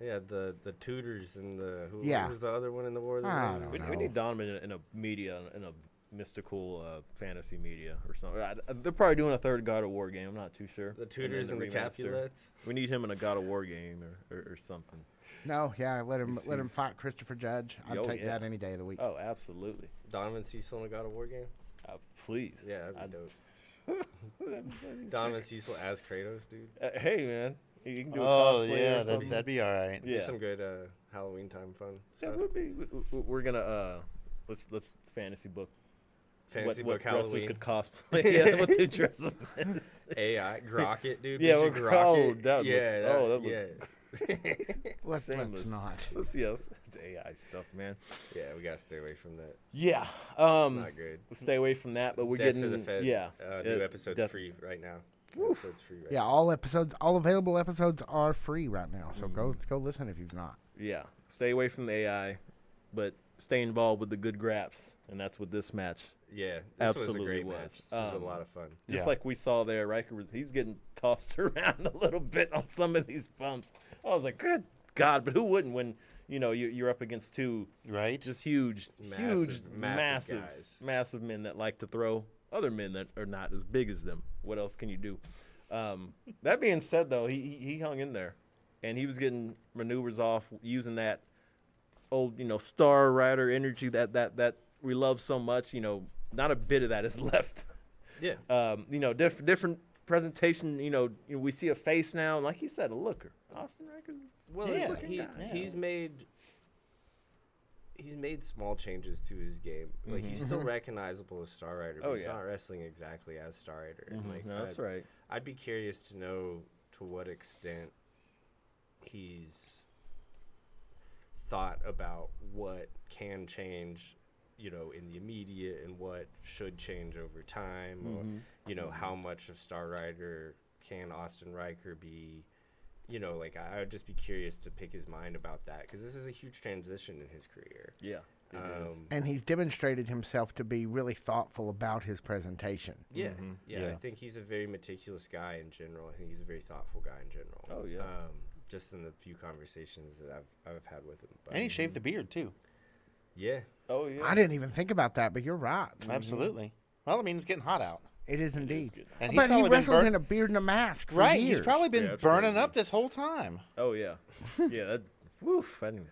Yeah, the Tudors and who Yeah. was the other one in the War of the I Roses? don't We know. need Donovan in a media, in a mystical fantasy media or something. They're probably doing a third God of War game. I'm not too sure. The Tudors and the remaster. Capulets. We need him in a God of War game or something. No, yeah, let him He's- fight Christopher Judge. I'd Oh, take yeah. that any day of the week. Oh, absolutely. Donovan Cecil in a God of War game? Please. Yeah, that'd be dope. Donovan Cecil as Kratos, dude. Hey, man. You can do a Oh, cosplay yeah, or something. that'd be all right. Yeah. Some good Halloween time fun That stuff. would be. We're gonna let's fantasy book. Fantasy what book wrestlers Halloween. could cosplay. Yeah, what they dress up as. AI, Grok it, dude. Yeah, we should we're grok cold. it. That would yeah, look- oh, that would yeah. Let's Shameless. not. Let's see else. It's AI stuff, man. Yeah, we gotta stay away from that. Yeah. It's not good. We'll stay away from that, but we're Death getting to the Fed. yeah. New episode's def- free right now. New episode's free right Yeah, all available episodes are free right now. So go listen if you've not. Yeah. Stay away from the AI, but stay involved with the good graps, and that's what this match. Yeah, this was a Absolutely great was. match. This was a lot of fun. Just Yeah. like we saw there, Riker he's getting tossed around a little bit on some of these bumps. I was like, good God, but who wouldn't when you're up against two Right? just huge Massive guys. massive men that like to throw other men that are not as big as them. What else can you do? That being said, though, he hung in there, and he was getting maneuvers off using that old Star Rider energy that we love so much. Not a bit of that is left. Yeah. Different presentation. We see a face now, and like you said, a looker. Austin Riker. Well, Yeah, he's made small changes to his game. Like he's still recognizable as Star Rider, but he's not wrestling exactly as Star Rider. And like No, that's right. I'd be curious to know to what extent he's thought about what can change, in the immediate and what should change over time, or how much of Star Rider can Austin Riker be. I would just be curious to pick his mind about that because this is a huge transition in his career. Yeah. And he's demonstrated himself to be really thoughtful about his presentation. Yeah, Yeah. I think he's a very meticulous guy in general. I think he's a very thoughtful guy in general. Oh, yeah. Just in the few conversations that I've had with him. But, And he shaved the beard, too. yeah, Oh yeah. I didn't even think about that, but you're right. Absolutely. Well, I mean, it's getting hot out. It is indeed. good. And But he probably been wrestled in a beard and a mask for Right, years. he's probably been Yeah, that's burning crazy. up this whole time. Oh yeah. Yeah. That, woof. I didn't even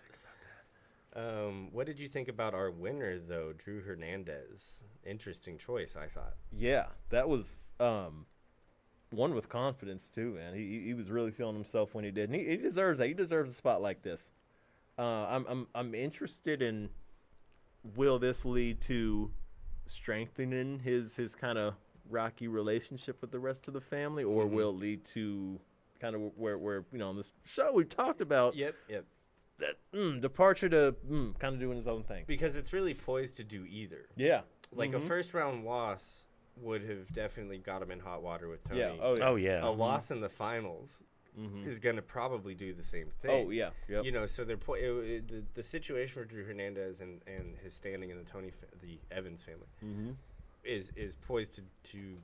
think about What did you think about our winner though, Drew Hernandez? Interesting choice, I thought. Yeah, that was one with confidence too, man. He was really feeling himself when he did. And he deserves that. He deserves a spot like this. I'm interested in will this lead to strengthening his kind of rocky relationship with the rest of the family, or will it lead to kind of where on this show we talked about Yep. that departure to kind of doing his own thing. Because it's really poised to do either. Yeah. Like a first round loss would have definitely got him in hot water with Tony. Yeah. Oh yeah. Oh, yeah. A loss in the finals is going to probably do the same thing. Oh yeah. Yep. So they're the situation for Drew Hernandez and his standing in the Evans family is poised to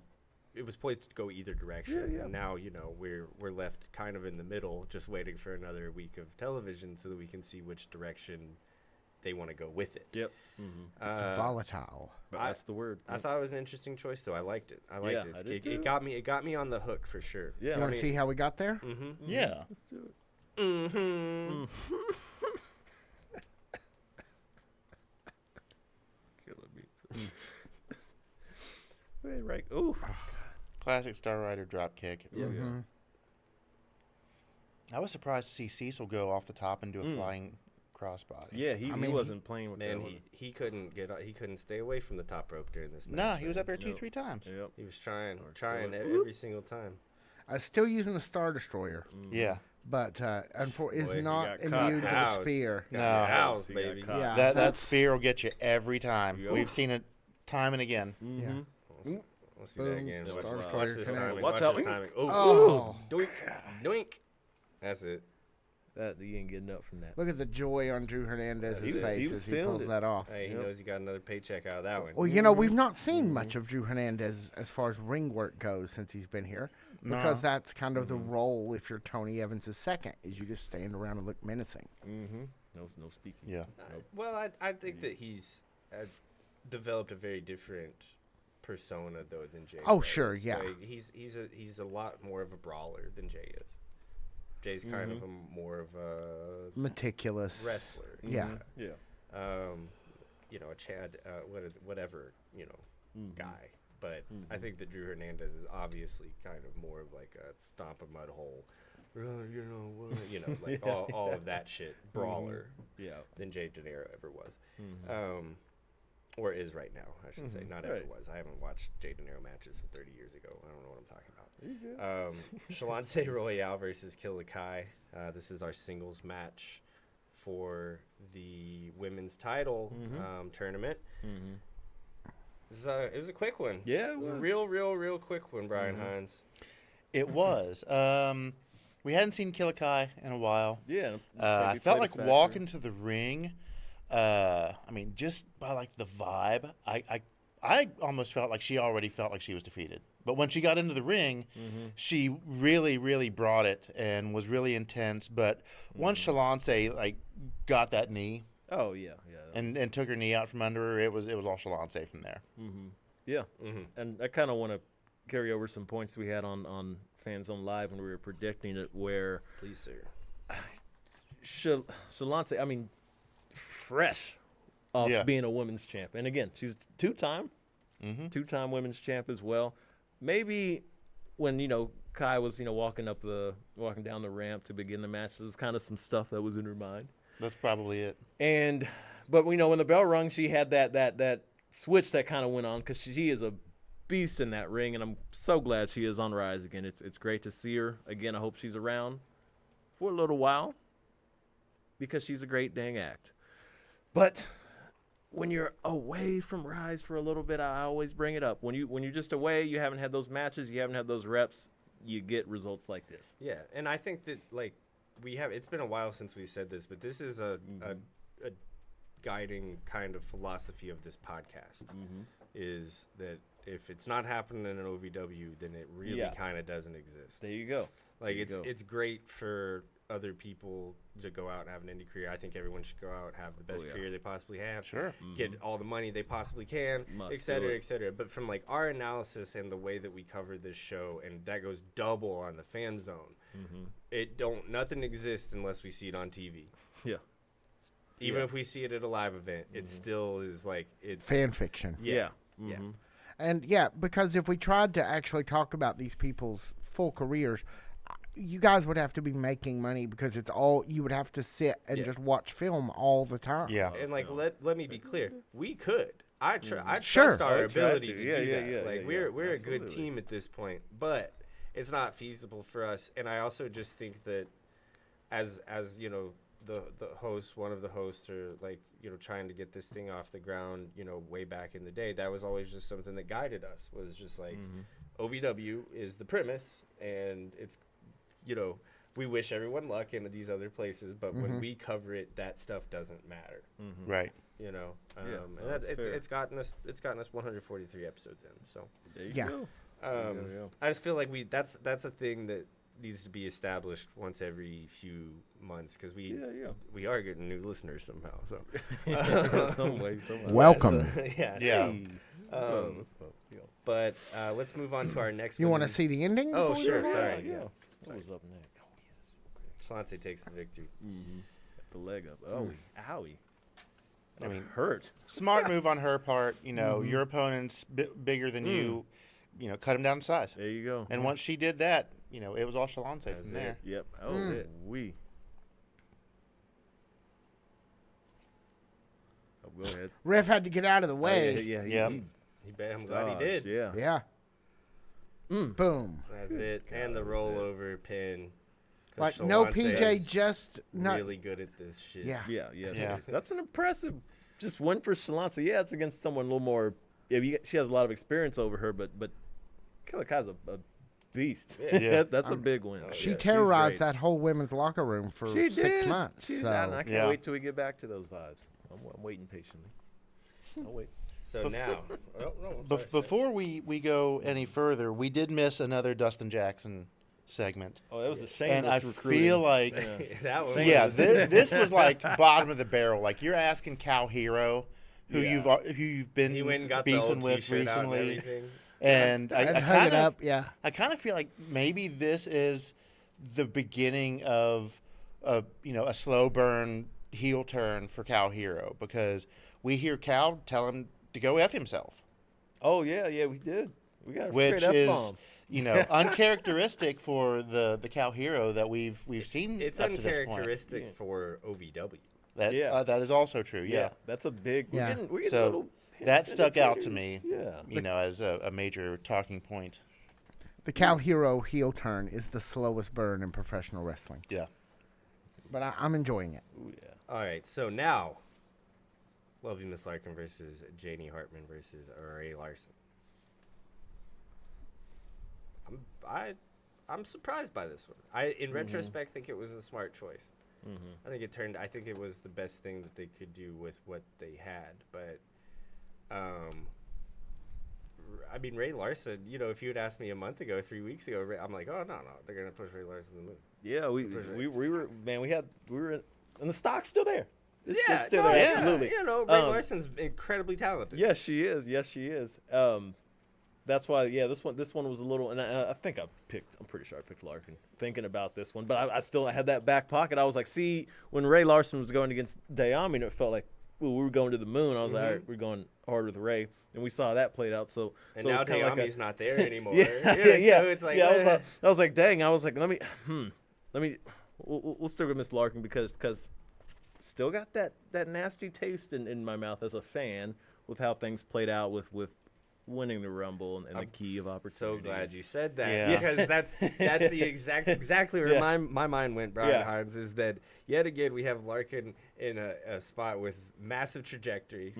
it was poised to go either direction. Yeah. And now we're left kind of in the middle, just waiting for another week of television so that we can see which direction they want to go with it. Yep. It's volatile. But that's the word. I thought it was an interesting choice, though. I liked it. I liked Yeah, I it. did It too. got me. It got me on the hook for sure. Yeah. You want to see how we got there? Yeah. Let's do it. Killing me. Wait, right. Ooh. Classic Star Rider drop kick. Yeah. I was surprised to see Cecil go off the top and do a flying crossbody. Yeah, he wasn't playing with Man, that one. he couldn't he couldn't stay away from the top rope during this match. No, he was man. up there Nope. 3 times. Yep. He was trying kill it. every single time. Still using the Star Destroyer, Yeah. but is Boy, he not got immune to the housed. spear. Got No. your house, He got baby. caught. Yeah, That spear will get you every time. Yep. We've seen it time and again. Yeah. We'll see that Boom. again. Star Watch Destroyer this connect. timing. Watch Watch out. this timing. Oh. Doink. Doink. That's it. That you ain't getting up from that. Look at the joy on Drew Hernandez's He was- face he was as he feeling pulls it. that off. Hey, he knows he got another paycheck out of that one. Well, we've not seen much of Drew Hernandez as far as ring work goes since he's been here, because that's kind of the role if you're Tony Evans' second, is you just stand around and look menacing. No speaking. Yeah. Well, I think that he's developed a very different persona though than Jay. Oh, does. sure, yeah. Like, he's a lot more of a brawler than Jay is. Jay's kind of more of a Meticulous. wrestler. Yeah. Yeah. A Chad, whatever, guy. But I think that Drew Hernandez is obviously kind of more of like a stomp a mud hole, like all of that shit brawler Yeah. than Jay De Niro ever was. or is right now, I should say. Not ever Right. was. I haven't watched Jade and Arrow matches from 30 years ago. I don't know what I'm talking about. Shalance Royale versus Kal Herro. This is our singles match for the women's title tournament. It was a quick one. Yeah, it was a was. real quick one, Brian Hines. It was. We hadn't seen Kal Herro in a while. Yeah. I felt like walking to the ring. I mean, just by like the vibe, I almost felt like she already felt like she was defeated. But when she got into the ring, she really brought it and was really intense. But once Shalance like got that knee Oh yeah. and took her knee out from under her, it was all Shalance from there. Yeah. And I kind of want to carry over some points we had on Fans on Live when we were predicting it, where Please, sir. Shalance, I mean, fresh off Yeah. being a women's champ. And again, she's two-time women's champ as well. Maybe when, Kai was, walking down the ramp to begin the match, there was kind of some stuff that was in her mind. That's probably it. But when the bell rung, she had that switch that kind of went on, because she is a beast in that ring, and I'm so glad she is on Rise again. It's great to see her again. I hope she's around for a little while, because she's a great dang act. But when you're away from Rise for a little bit, I always bring it up. When you're just away, you haven't had those matches, you haven't had those reps, you get results like this. Yeah, and I think that it's been a while since we said this, but this is a guiding kind of philosophy of this podcast, is that if it's not happening in an OVW, then it really kind of doesn't exist. There you go. It's great for other people to go out and have an indie career. I think everyone should go out and have the best career they possibly have. Sure. Get all the money they possibly can, et cetera, et cetera. But from our analysis and the way that we cover this show, and that goes double on the Fan Zone, nothing exists unless we see it on TV. Yeah. Even if we see it at a live event, it still is it's Fan fiction. Yeah. And because if we tried to actually talk about these people's full careers, you guys would have to be making money, because you would have to sit and just watch film all the time. Yeah. And let me be clear, we could. I trust Sure. our I would try ability to to. do that. We're a good Absolutely. team at this point, but it's not feasible for us. And I also just think that as the host, one of the hosts, or trying to get this thing off the ground, way back in the day, that was always just something that guided us, was just OVW is the premise, and it's we wish everyone luck in these other places, but when we cover it, that stuff doesn't matter. Right. And fair. it's gotten us 143 episodes in. So There you Yeah. go. I just feel like that's a thing that needs to be established once every few months, because we are getting new listeners somehow. So Some way, somehow. Welcome. Yeah. Hey. But let's move on to our next. You want to women's- see the ending? Oh, before we sure. move on? Sorry. Yeah. What was up next? Oh, yes. Swansea takes the victory. Got the leg up. Oh, owie. I mean, Hurt. smart move on her part. Your opponent's bigger than you. Cut him down in size. There you go. And once she did that, it was all Shalance That's from there. it. Yep. Oh, it. Oh, go ahead. Ref had to get out of the Oh, way. Yep. I'm glad he did. Yeah. Yeah. Boom. That's it. And the rollover pin. 'Cause Like, no Shalance PJ, is just not. really good at this shit. Yeah. Yeah. That's an impressive just win for Shalance. Yeah, it's against someone a little more. Yeah, she has a lot of experience over her, but Kal Herro's a beast. Yeah. That's a big win. She she's terrorized great. that whole women's locker room for She 6 did. months. She's So out, and I can't Yeah. wait till we get back to those vibes. I'm waiting patiently. I'll wait. So now, Before we go any further, we did miss another Dustin Jackson segment. Oh, that was a shame. And I feel like, that was this was like bottom of the barrel. Like, you're asking Kal Herro, who you've been he went and got the beefing old with T-shirt out and recently. everything. And I and hung kind it of up. Yeah. I kind of feel like maybe this is the beginning of a slow burn heel turn for Kal Herro, because we hear Cal tell him to go F himself, Oh yeah, we did. We got a which straight is F-bomb. uncharacteristic for the Kal Herro that we've seen. It's up to this point. uncharacteristic for OVW. That Yeah. that is also true. Yeah. That's a big. Yeah. We're getting So, a little That stuck out to me. Yeah. You know, as a major talking point. The Kal Herro heel turn is the slowest burn in professional wrestling. Yeah. But I'm enjoying it. Ooh, yeah. All right, so now, Love You, Miss Larkin versus Janie Hartman versus Ray Larson. I'm surprised by this one. In retrospect, think it was a smart choice. I think it was the best thing that they could do with what they had. But, I mean, Ray Larson, you know, if you had asked me a month ago, 3 weeks ago, I'm like, oh, no, they're going to push Ray Larson to the moon. Yeah, we were, man, we were in, and the stock's still there. It's still no, there, yeah, absolutely. You know, Ray Larson's incredibly talented. Yes, she is. That's why, this one was a little, and I think I'm pretty sure I picked Larkin thinking about this one, but I still had that back pocket. I was like, see, when Ray Larson was going against Dayami, it felt like, ooh, we were going to the moon. I was like, all right, we're going hard with Ray, and we saw that played out. So now it's kinda Dayami's not there anymore. So it's like, I was like, dang. I was like, we'll stick with Miss Larkin because still got that nasty taste in my mouth as a fan with how things played out with winning the Rumble and the key of opportunity. So glad you said that, Yeah. because that's the exactly where my mind went, Brian Hines, is that yet again we have Larkin in a spot with massive trajectory,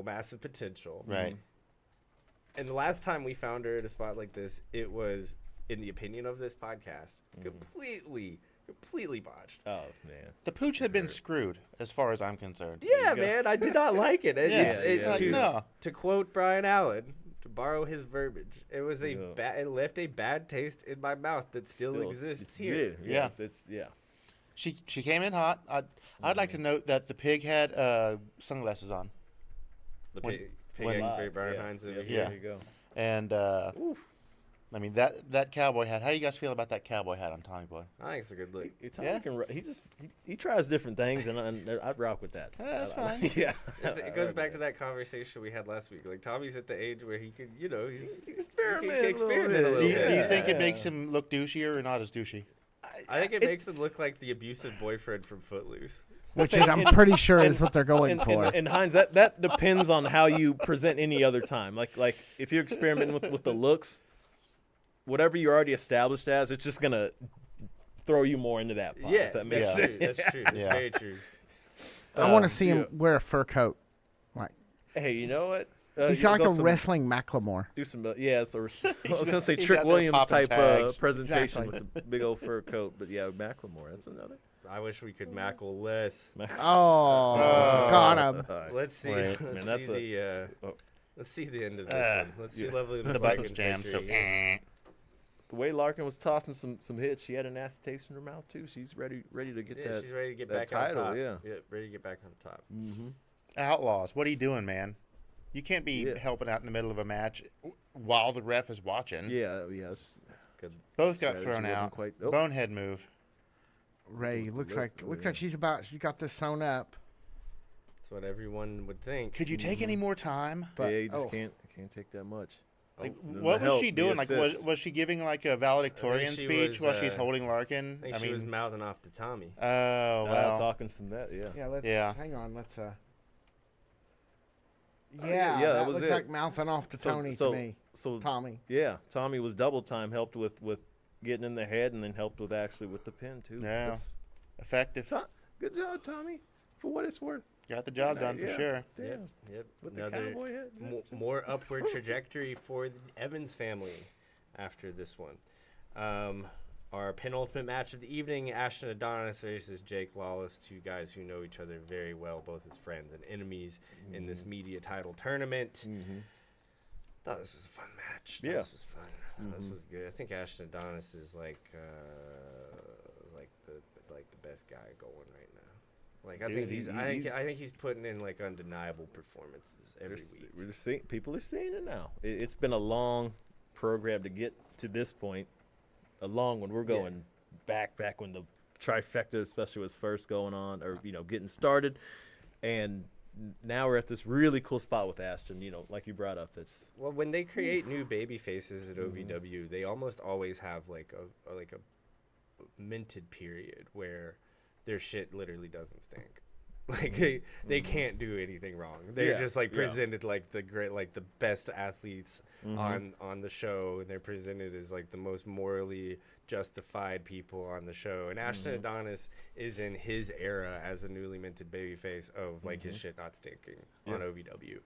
massive potential. Right. And the last time we found her at a spot like this, it was, in the opinion of this podcast, completely botched. Oh man, The pooch had been screwed, as far as I'm concerned. Yeah, man, I did not like it. To quote Brian Allen, to borrow his verbiage, it was it left a bad taste in my mouth that still exists here. Yeah. She came in hot. I'd like to note that the pig had sunglasses on. The When- pig when- expert Brian Hines over Yeah. here. There you go. And I mean that cowboy hat. How do you guys feel about that cowboy hat on Tommy Boy? I think it's a good look. He tries different things, and I'd rock with that. That's fine. Yeah, It goes back to that conversation we had last week. Like, Tommy's at the age where he could, he's experiment he can experiment a little Do bit. you think it makes him look douchier or not as douchey? I think it makes him look like the abusive boyfriend from Footloose. Which is, I'm pretty sure, is what they're going for. And Hines, that depends on how you present any other time. Like if you're experimenting with the looks, whatever you're already established as, it's just gonna throw you more into that pot. Yeah, if that makes that's sense. true. That's true. That's very true. I want to see him wear a fur coat. Like Hey, you know what? he's You like go a wrestling Macklemore. Do some, I was gonna say he's Trick out there Williams popping type tags. presentation Exactly. with the big old fur coat, but yeah, Macklemore. That's another. I wish we could mackle less. Oh, got him. Let's see. Right. Let's Man, see let's see the end of this one. Let's see Lovely Miss The bike Larkin's was jammed, so victory. The way Larkin was tossing some hits, she had an nasty taste in her mouth too. She's ready to get Yeah, that. she's ready to get that back on title, top. yeah. Ready to get back on top. Outlaws, what are you doing, man? You can't be helping out in the middle of a match while the ref is watching. Yes. Good. Both got Strategy thrown wasn't out. quite- oh. Bonehead move. Ray looks like she's got this sewn up. That's what everyone would think. Could you take any more time? But yeah, you just can't can't take that much. Like, the what was help, she the doing? Like, was, assist. was she giving like a valedictorian she speech was, while she's holding Larkin? I think she was mouthing off to Tommy. Oh well. Talking some that, yeah. Yeah, let's Yeah. hang on. Let's yeah, that that was looks it. like mouthing off to Tony to me. So Tommy. yeah, Tommy was double time, helped with getting in the head, and then helped with the pin too. Yeah. That's- Effective. Good job, Tommy, for what it's worth. Got the job done for Yeah. sure. Damn. Yep. With the Another cowboy head. more upward trajectory for the Evans family after this one. Our penultimate match of the evening, Ashton Adonis versus Jake Lawless, two guys who know each other very well, both as friends and enemies in this media title tournament. Thought this was a fun match. Yeah. This was fun. This was good. I think Ashton Adonis is like the best guy going right now. Like I Dude, think I think he's putting in like undeniable performances every week. People are seeing it now. It's been a long program to get to this point. A long one. We're going back when the trifecta especially was first going on, or getting started, and now we're at this really cool spot with Ashton. Like you brought up, it's Well, when they create new baby faces at OVW, they almost always have like a minted period where their shit literally doesn't stink. Like they can't do anything wrong. They're just like presented like the great, like the best athletes on the show, and they're presented as like the most morally justified people on the show. And Ashton Adonis is in his era as a newly minted babyface of like his shit not stinking on OVW.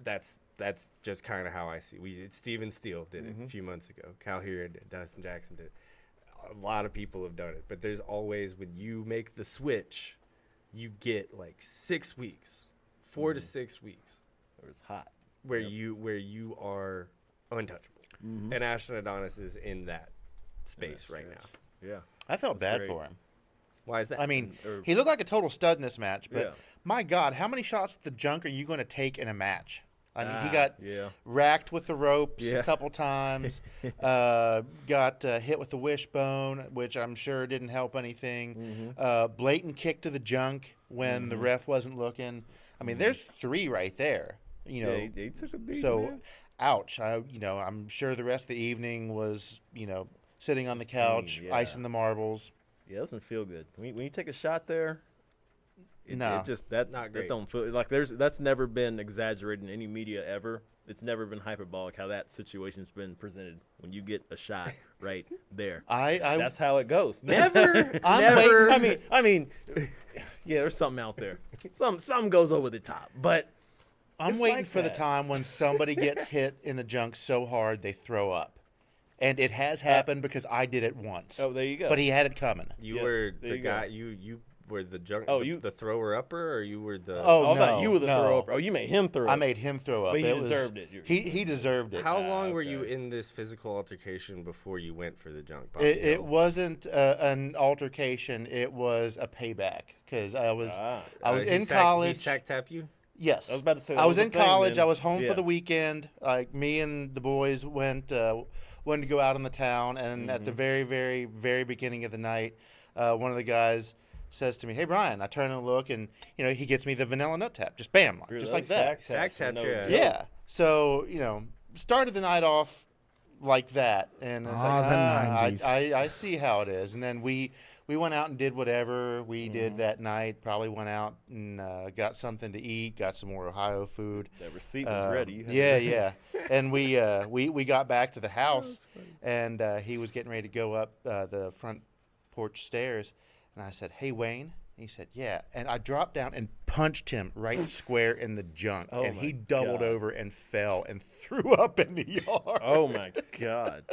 That's just kind of how I see. Stephen Steele did it a few months ago. Kal Herro did. Dustin Jackson did. A lot of people have done it, but there's always, when you make the switch, you get like 6 weeks, 4 to 6 weeks, It was hot. where you are untouchable. And Ashton Adonis is in that space right now. Yeah. I felt bad great. for him. Why is that? I mean, he looked like a total stud in this match, but Yeah. my God, how many shots at the junk are you going to take in a match? I mean, he got yeah. racked with the ropes Yeah. a couple times, got hit with the wishbone, which I'm sure didn't help anything. Blatant kick to the junk when the ref wasn't looking. I mean, there's 3 right there. You know, he took a beat. so man. ouch. I'm sure the rest of the evening was, sitting on the couch, yeah. icing the marbles. Yeah, it doesn't feel good. When you take a shot there, it just Not that great. don't feel like that's never been exaggerated in any media ever. It's never been hyperbolic how that situation's been presented. When you get a shot right there, that's how it goes. Never. I mean, yeah, there's something out there. Something goes over the top, but I'm it's waiting like for the that. time when somebody gets hit in the junk so hard they throw up. And it has happened because I did it once. Oh, there you go. But he had it coming. You Yeah, were there the you go. guy. You were the junk. Oh, the thrower upper, or you were the. Oh, I thought no, you were the no. throw up. Oh, you made him throw. I up. made him throw up. But he It was- deserved it. He deserved it. How long were okay. you in this physical altercation before you went for the junk? It wasn't an altercation. It was a payback because I was in college. He sack tap you. Yes, I was about to say, I that was was in the thing, college. man. I was home Yeah. for the weekend. Like me and the boys went to go out in the town, and at the very, very, very beginning of the night, one of the guys says to me, "Hey, Brian." I turn and look, and he gets me the vanilla nut tap, just bam, just like that. Sack tap, yeah. Yeah. So started the night off like that, and it's like the 90s. I see how it is. And then we went out and did whatever we did that night. Probably went out and got something to eat, got some more Ohio food. That receipt was ready. You had Yeah, to- yeah. And we got back to the house, and he was getting ready to go up the front porch stairs, and I said, "Hey, Wayne." He said, "Yeah," and I dropped down and punched him right square in the junk, Oh and my he doubled God. over and fell and threw up in the yard. Oh my God.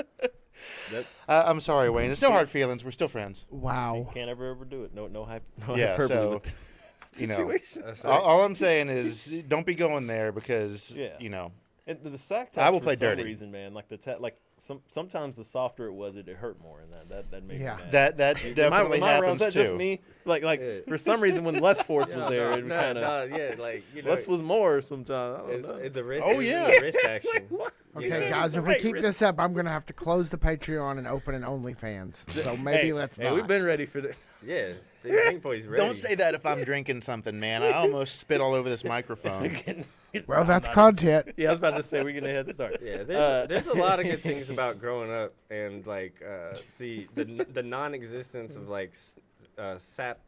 That I'm sorry, Wayne. There's no hard feelings. We're still friends. Wow. can't ever do it. No Yeah, hyperbole so, with the you know, situation. All I'm saying is, don't be going there because Yeah. And the sack I will taps play for some dirty. reason, man. Like sometimes the softer it was, it hurt more, and that made Yeah. me mad. that definitely Am I wrong? happens Is that too. just me? Like for some reason when less force was there, it kind of yeah, like less was more sometimes. I It's, don't know. the wrist. Oh, it was yeah. the wrist action. Okay, guys, if we keep this up, I'm going to have to close the Patreon and open an OnlyFans. So maybe let's Hey, not. we've been ready for this. Yeah, the Zinc Boy's ready. Don't say that if I'm drinking something, man. I almost spit all over this microphone. Well, that's content. Yeah, I was about to say we're getting a head start. Yeah, there's a lot of good things about growing up, and like the non-existence of like sack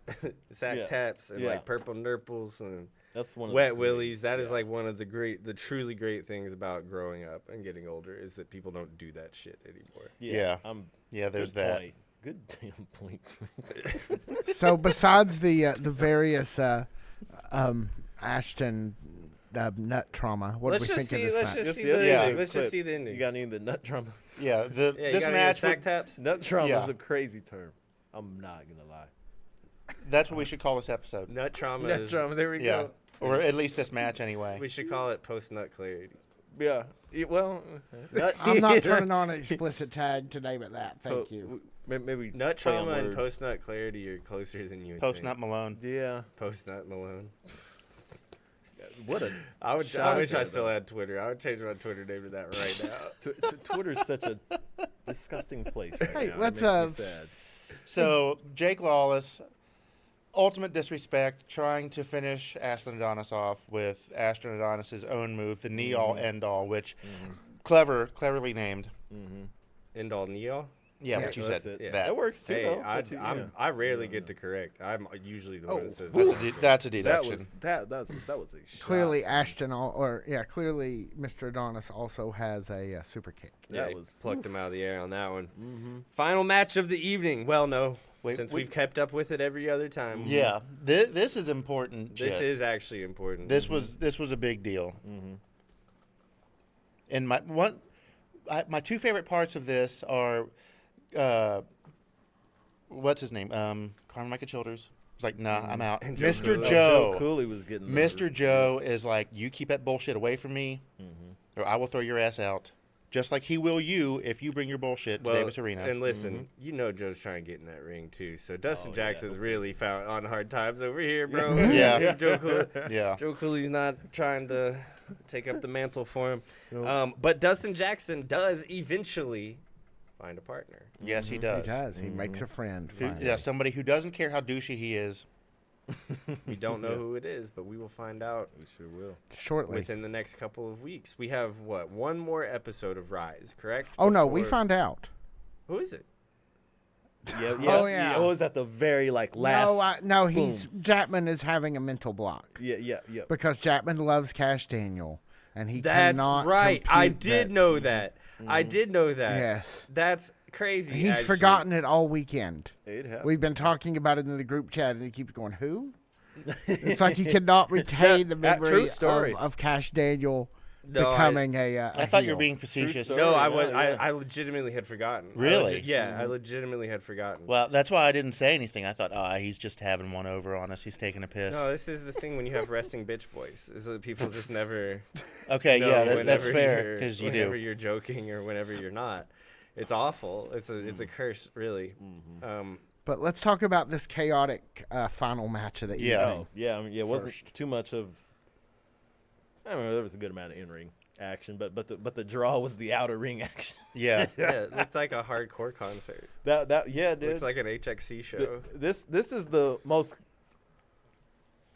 Yeah. taps and Yeah. like purple nurples and That's one of wet the willies. That is like one of the truly great things about growing up and getting older is that people don't do that shit anymore. Yeah. I'm Yeah, there's good that. point. Good damn point. So besides the various Ashton nut trauma, what Let's do we just think see. of this Let's match? just see the the other ending. Let's just clip. see the ending. You got any of the nut trauma? Yeah, Yeah, you this got any match. sack taps. Nut trauma Yeah. is a crazy term. I'm not gonna lie. That's what we should call this episode. Nut trauma. Nut is, trauma. There we Yeah, go. or at least this match anyway. We should call it post nut clarity. Yeah. Well, I'm not turning on an explicit tag to name it that. Thank you. Maybe Nut play on trauma and words. post nut clarity are closer than you would Post think. Nut Malone. Yeah. Post nut Malone. What a I wish I Shocker, still had Twitter. I would change my Twitter name to that right now. Twitter's such a disgusting place right Hey, now. let's, it makes me sad. So Jake Lawless, ultimate disrespect, trying to finish Ashton Adonis off with Ashton Adonis' own move, the knee all end all, which cleverly named. End all Neo. Yeah, Yeah. but you So said that's it. Yeah. that. That works too. Hey, though. That's- I rarely get to correct. I'm usually the one that says That's that. that's a That deduction. was that was a shot, Clearly, son. Ashton, clearly, Mr. Adonis also has a super kick. Yeah, That he was plucked him out of the air on that one. Mm-hmm. Final match of the evening. Well, no, Wait, since wait. we've kept up with it every other time. Yeah, this is important. This shit. is actually important. This was a big deal. Mm-hmm. And my two favorite parts of this are, what's his name? Carmen Micah Childers. It's like, nah, I'm out. And Joe Mr. Cooley. Joe. Joe Cooley was getting Mr. Joe is like, you keep that bullshit away from me, Mm-hmm. or I will throw your ass out. Just like he will you if you bring your bullshit to Davis Arena. And listen, you know Joe's trying to get in that ring too. So Dustin Oh, Jackson's yeah. really found on hard times over here, bro. Yeah. Joe Yeah. Cooley's not trying to take up the mantle for him. But Dustin Jackson does eventually find a partner. Yes, he He does. does. He makes a friend. Who- finally. yeah, somebody who doesn't care how douchey he is. We don't know who it is, but we will find out We sure will. Shortly. within the next couple of weeks. We have one more episode of Rise, correct? Oh no, we Before- found out. Who is it? Yeah, Oh, yeah. It was at the very last. No, he's Jackman is having a mental block Yeah. because Jackman loves Cash Daniel, and he That's cannot. right. I compute did that. know that. I did know that. Yes, That's crazy. he's actually. forgotten it all weekend. It happened. We've been talking about it in the group chat, and he keeps going, "Who?" It's like he cannot retain the That true memory story. of Cash Daniel No, becoming a I thought you heel. were being facetious. story. No, I Yeah, was. yeah. I legitimately had forgotten. Really? I legitimately had forgotten. Well, that's why I didn't say anything. I thought, he's just having one over on us. He's taking a piss. No, this is the thing when you have resting bitch voice. Is that people just never. Okay, know yeah, that's whenever fair you're- because you whenever do. you're joking or whenever you're not. It's awful. It's a curse, really. But let's talk about this chaotic final match of the Yeah. evening. Yeah, I mean, it wasn't First. too much of. I mean, there was a good amount of in-ring action, but the draw was the outer ring action. Yeah. Yeah, it looked like a hardcore concert. Yeah, dude. Looks like an HXC show. This is the most.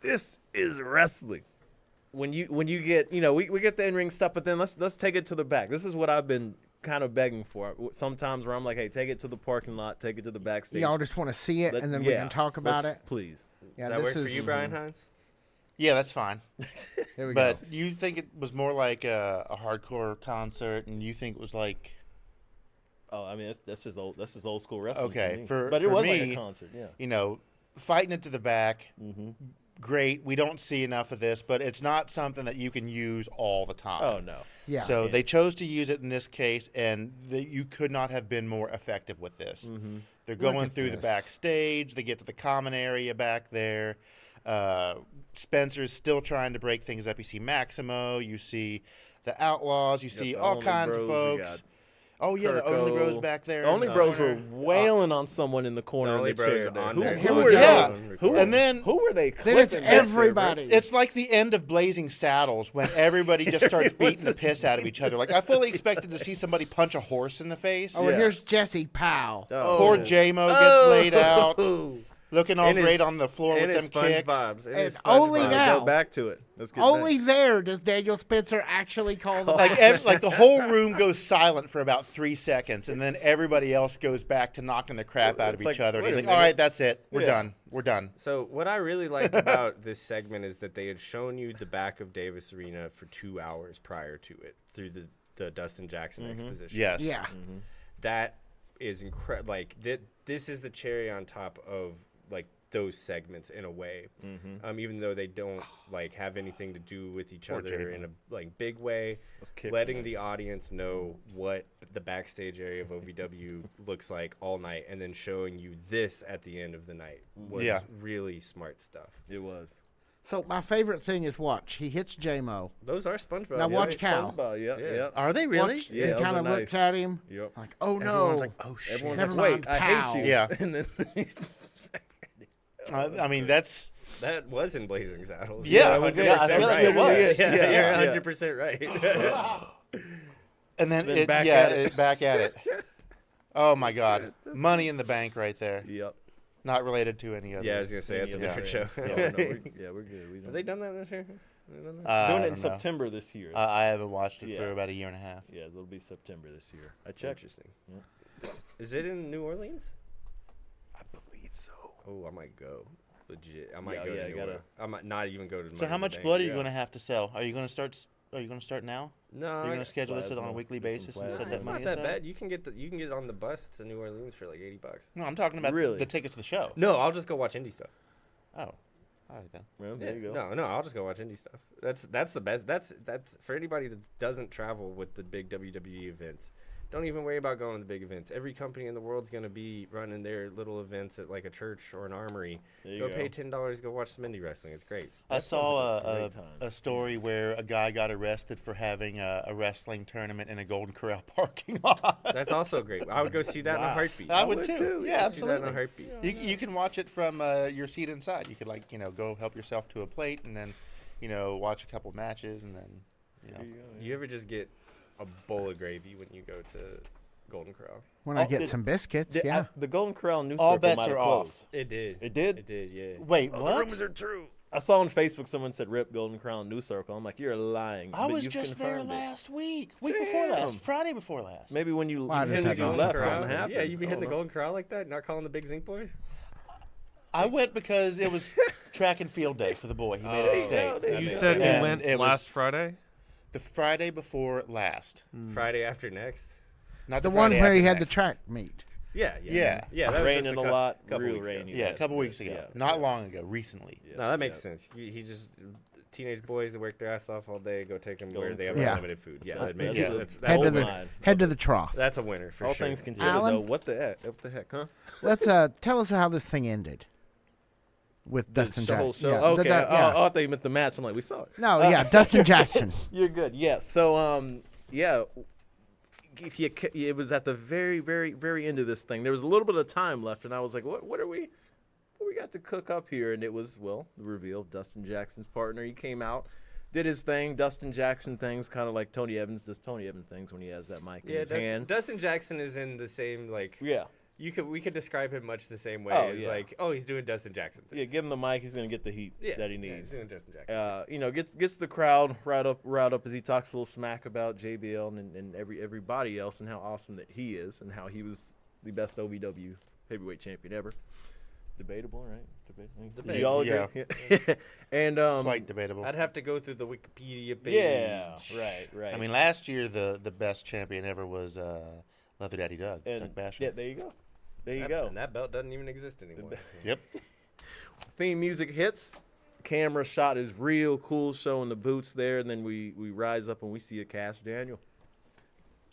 This is wrestling. When you get we get the in-ring stuff, but then let's take it to the back. This is what I've been kind of begging for. Sometimes where I'm like, hey, take it to the parking lot, take it to the backstage. Y'all just want to see it, and then we can talk about it. please. Yeah, Does that this work for is- you, Brian Hines? Yeah, that's fine. Here we But go. you think it was more like a hardcore concert, and you think it was like, Oh, I mean that's just old school wrestling. Okay, to me. for- but it for was like me, a concert. Yeah. you know, fighting it to the back. Mm-hmm. Great. We don't see enough of this, but it's not something that you can use all the time. Oh no. Yeah. So they chose to use it in this case, and you could not have been more effective with this. Mm-hmm. They're Look going at through the this. backstage. They get to the common area back there. Spencer's still trying to break things up. You see Maximo. You see the Outlaws. You see the all Only kinds of Bros, we folks. got Oh, yeah, the Only Kirko. Bros back there. The Only in the Bros were corner. wailing on someone in the corner The Only of the Bros chair. there. on Who, there. who were Yeah. they? Who- And then Who were they? Then it's clipping back there, bro? everybody. it's like the end of Blazing Saddles when everybody just starts beating the piss out of each other. Like, I fully expected to see somebody punch a horse in the face. Oh, and Yeah. here's Jesse Powell. Oh, Poor yeah. J-Mo gets laid out, Oh. looking all And his- great on the floor And with his them kicks. SpongeBob's. And his And only SpongeBob's. now- Go back to it. Let's get Only back. there does Daniel Spencer actually call the Like, match. like the whole room goes silent for about 3 seconds, and then everybody else goes back to knocking the crap out of It's each like, other. And wait he's a like, all minute. right, that's it. We're Yeah. done. We're done. So what I really liked about this segment is that they had shown you the back of Davis Arena for 2 hours prior to it through the Dustin Jackson exposition. Yes. Yeah. That is incredible. Like this is the cherry on top of like those segments in a way. Even though they don't like have anything to do with each Poor other J-Mo. in a like big way, Those kicks letting are the nice. audience know what the backstage area of OVW looks like all night, and then showing you this at the end of the night was Yeah. really smart stuff. It was. So my favorite thing is watch. He hits J-Mo. Those are SpongeBob. Now yeah. watch Cal. SpongeBob, yeah, Yeah. yeah. Are they really? Watch, Yeah, he those kind are of looks nice. at him Yep. like, "Oh no!" Everyone's like, oh, shit. Everyone's Never like, mind, wait, I hate pow. you. Yeah. And then he's just I mean, that's... That was in Blazing Saddles. Yeah, You're it was. Yeah, I 100% feel like right. it was. Yeah, Yeah. you're 100% right. And then, Then back at it. back at it. Oh, my God. Money in the Bank right there. Yep. Not related to any other. Yeah, I was gonna say that's a Yeah. different show. Yeah, no, we're good. We Have don't. they done that this year? Have they done that? I doing it don't in know. September this year. I haven't watched it for Yeah. about a year and a half. Yeah, it'll be September this year. I checked. Interesting. Yeah. Is it in New Orleans? I believe so. Oh, I might go. Legit. I might Yeah, go yeah, to you New Orleans. I might not even go to So how Money in the much Bank. blood are you going to have to sell? Are you going to start? Are you going to start now? No, Are you going to schedule this on a Plasma. weekly Get some basis and plasma. set that it's money not that aside? bad. You can get on the bus to New Orleans for like $80. No, I'm talking about Really? the tickets to the show. No, I'll just go watch indie stuff. Oh, all right then. Well, there you go. No, I'll just go watch indie stuff. That's the best. That's for anybody that doesn't travel with the big WWE events. Don't even worry about going to the big events. Every company in the world's going to be running their little events at like a church or an armory. There you Go go. pay $10, go watch some indie wrestling. It's great. I saw great time. a story where a guy got arrested for having a wrestling tournament in a Golden Corral parking lot. That's also great. I would go see that in a Wow. heartbeat. I would would too. too. Yeah, See that in absolutely. a heartbeat. You can watch it from your seat inside. You could go help yourself to a plate and then, watch a couple matches and then, There you go, yeah. You ever just get a bowl of gravy when you go to Golden Corral? When I Oh, get did- some biscuits, The, yeah. the Golden Corral News All Circle bets might have are off. closed. It did. It did? It did, yeah. Wait, The what? rumors are true. I saw on Facebook someone said rip Golden Corral News Circle. I'm like, you're lying. I but was you've just there confirmed it. last week before last, Damn. Friday before last. Maybe when you Why as does soon that as you not left, surprise something me? happened. Yeah, you be I hitting the don't know. Golden Corral like that, not calling the big Zinc boys? I went because it was track and field day for the boy. He made it to state. there You go. said And you went it was- last Friday? The Friday before last. Friday after next? Not The the one Friday where he after had the next. track meet. Yeah. Yeah. Yeah, that was Raining just a lot, couple real weeks ago. rainy. Yeah, a couple weeks ago. Yeah. Not long ago, recently. Yeah. No, that makes Yeah. sense. He just teenage boys that work their ass off all day, go take them where Golden they have Corral. Yeah. unlimited food. Yeah, That's- that makes that's- sense. Head to That's, the mine. head to the trough. that's a winner for All sure. things considered, Alan? though, what the heck, huh? Let's tell us how this thing ended with Dustin The whole Jackson. show. Yeah, Okay. yeah. Oh, I thought you meant the match. I'm like, we saw it. No, yeah, Dustin Jackson. You're good. Yeah. So, yeah. If you, it was at the very, very, very end of this thing. There was a little bit of time left, and I was like, what are we? What we got to cook up here? And it was the reveal of Dustin Jackson's partner. He came out, did his thing. Dustin Jackson things, kind of like Tony Evans does Tony Evans things when he has that mic in his hand. Dustin Jackson is in the same Yeah. we could describe him much the same way Oh, as yeah. he's doing Dustin Jackson things. Yeah. Give him the mic. He's gonna get the heat that he Yeah, needs. he's doing Dustin Jackson. Gets the crowd riled up as he talks a little smack about JBL and everybody else and how awesome that he is and how he was the best OVW heavyweight champion ever. Debatable, right? Debatable. You all agree? Yeah. And Quite debatable. I'd have to go through the Wikipedia page. yeah, right. I mean, last year the best champion ever was Leather Daddy Doug Basham. Yeah, there you go. There you go. And that belt doesn't even exist anymore. Yep. Theme music hits. Camera shot is real cool, showing the boots there, and then we rise up and we see a Cash Daniel.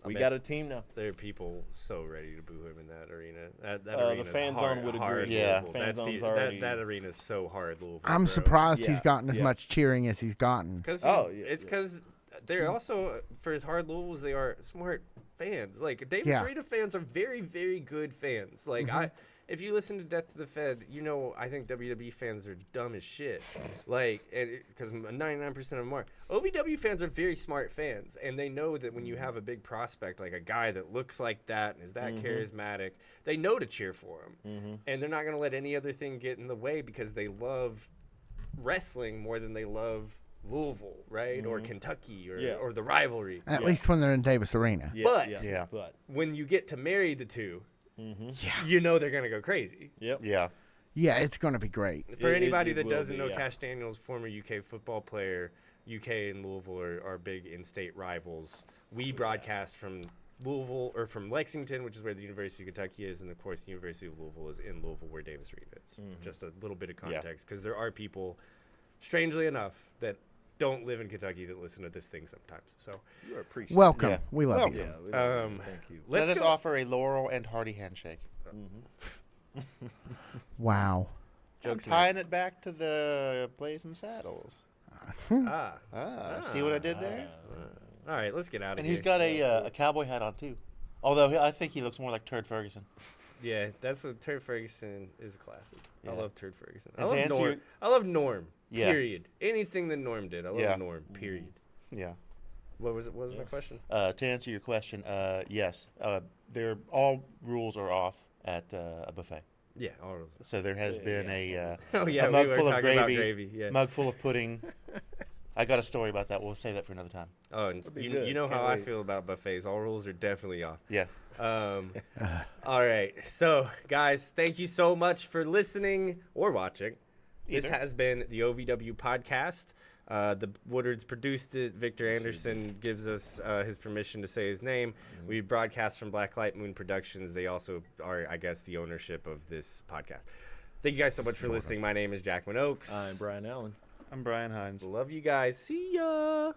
We got a team now. There are people so ready to boo him in that arena. That The arena's fan hard, zone would hard agree. Yeah. Louisville. Fan That's zone's pe- already- that arena's so hard, Louisville. I'm bro. surprised Yeah, he's gotten as yeah. much cheering as he's gotten. Because It's because they're also, for as hard Louisville as they are, smart fans. Like Davis Yeah. Arena fans are very, very good fans. Like if you listen to Death to the Fed, I think WWE fans are dumb as shit. Like, because 99% of them are. OVW fans are very smart fans, and they know that when you have a big prospect, like a guy that looks like that and is that charismatic, they know to cheer for him, and they're not going to let any other thing get in the way because they love wrestling more than they love Louisville, right? Or Kentucky, or the rivalry. At least when they're in Davis Arena. But- but When you get to marry the two, Yeah. you know they're going to go crazy. yep. Yeah. Yeah, it's going to be great. For It anybody that will doesn't be, know, yeah. Cash Daniels, former UK football player, UK and Louisville are big in-state rivals. We broadcast from Louisville, or from Lexington, which is where the University of Kentucky is, and of course the University of Louisville is in Louisville, where Davis Arena is. Just a little bit of context, because there are people, strangely enough, that don't live in Kentucky that listen to this thing sometimes. So You are appreciated. Welcome. Yeah. We love Welcome. you. Yeah, we love you. Thank you. let's Let us go. offer a Laurel and Hardy handshake. Wow. Jokes I'm tying it back to the Blazing Saddles. Ah. See what I did there? All right, let's get out of And here. he's got a cowboy hat on too. Although I think he looks more like Turd Ferguson. Yeah, that's a Turd Ferguson is a classic. I Yeah. love Turd Ferguson. I And to love answer Norm. your- I love Norm. Yeah. Period. Anything that Norm did, I love Yeah. Norm. Period. Yeah. What was it? What was my question? To answer your question, yes, all rules are off at a buffet. Yeah. All of So there has been a Oh yeah, mug we were full of talking about gravy, gravy. Yeah. mug full of pudding, I got a story about that. We'll save that for another time. Oh, and be you good. know how Can't I wait. feel about buffets. All rules are definitely off. Yeah. All right. So, guys, thank you so much for listening or watching. This Either. has been the OVW podcast. The Woodards produced it. Victor Anderson gives us his permission to say his name. We broadcast from Blacklight Moon Productions. They also are, I guess, the ownership of this podcast. Thank you guys so much for listening. My name is Jackman Oaks. I'm Brian Allen. I'm Brian Hines. Love you guys. See ya.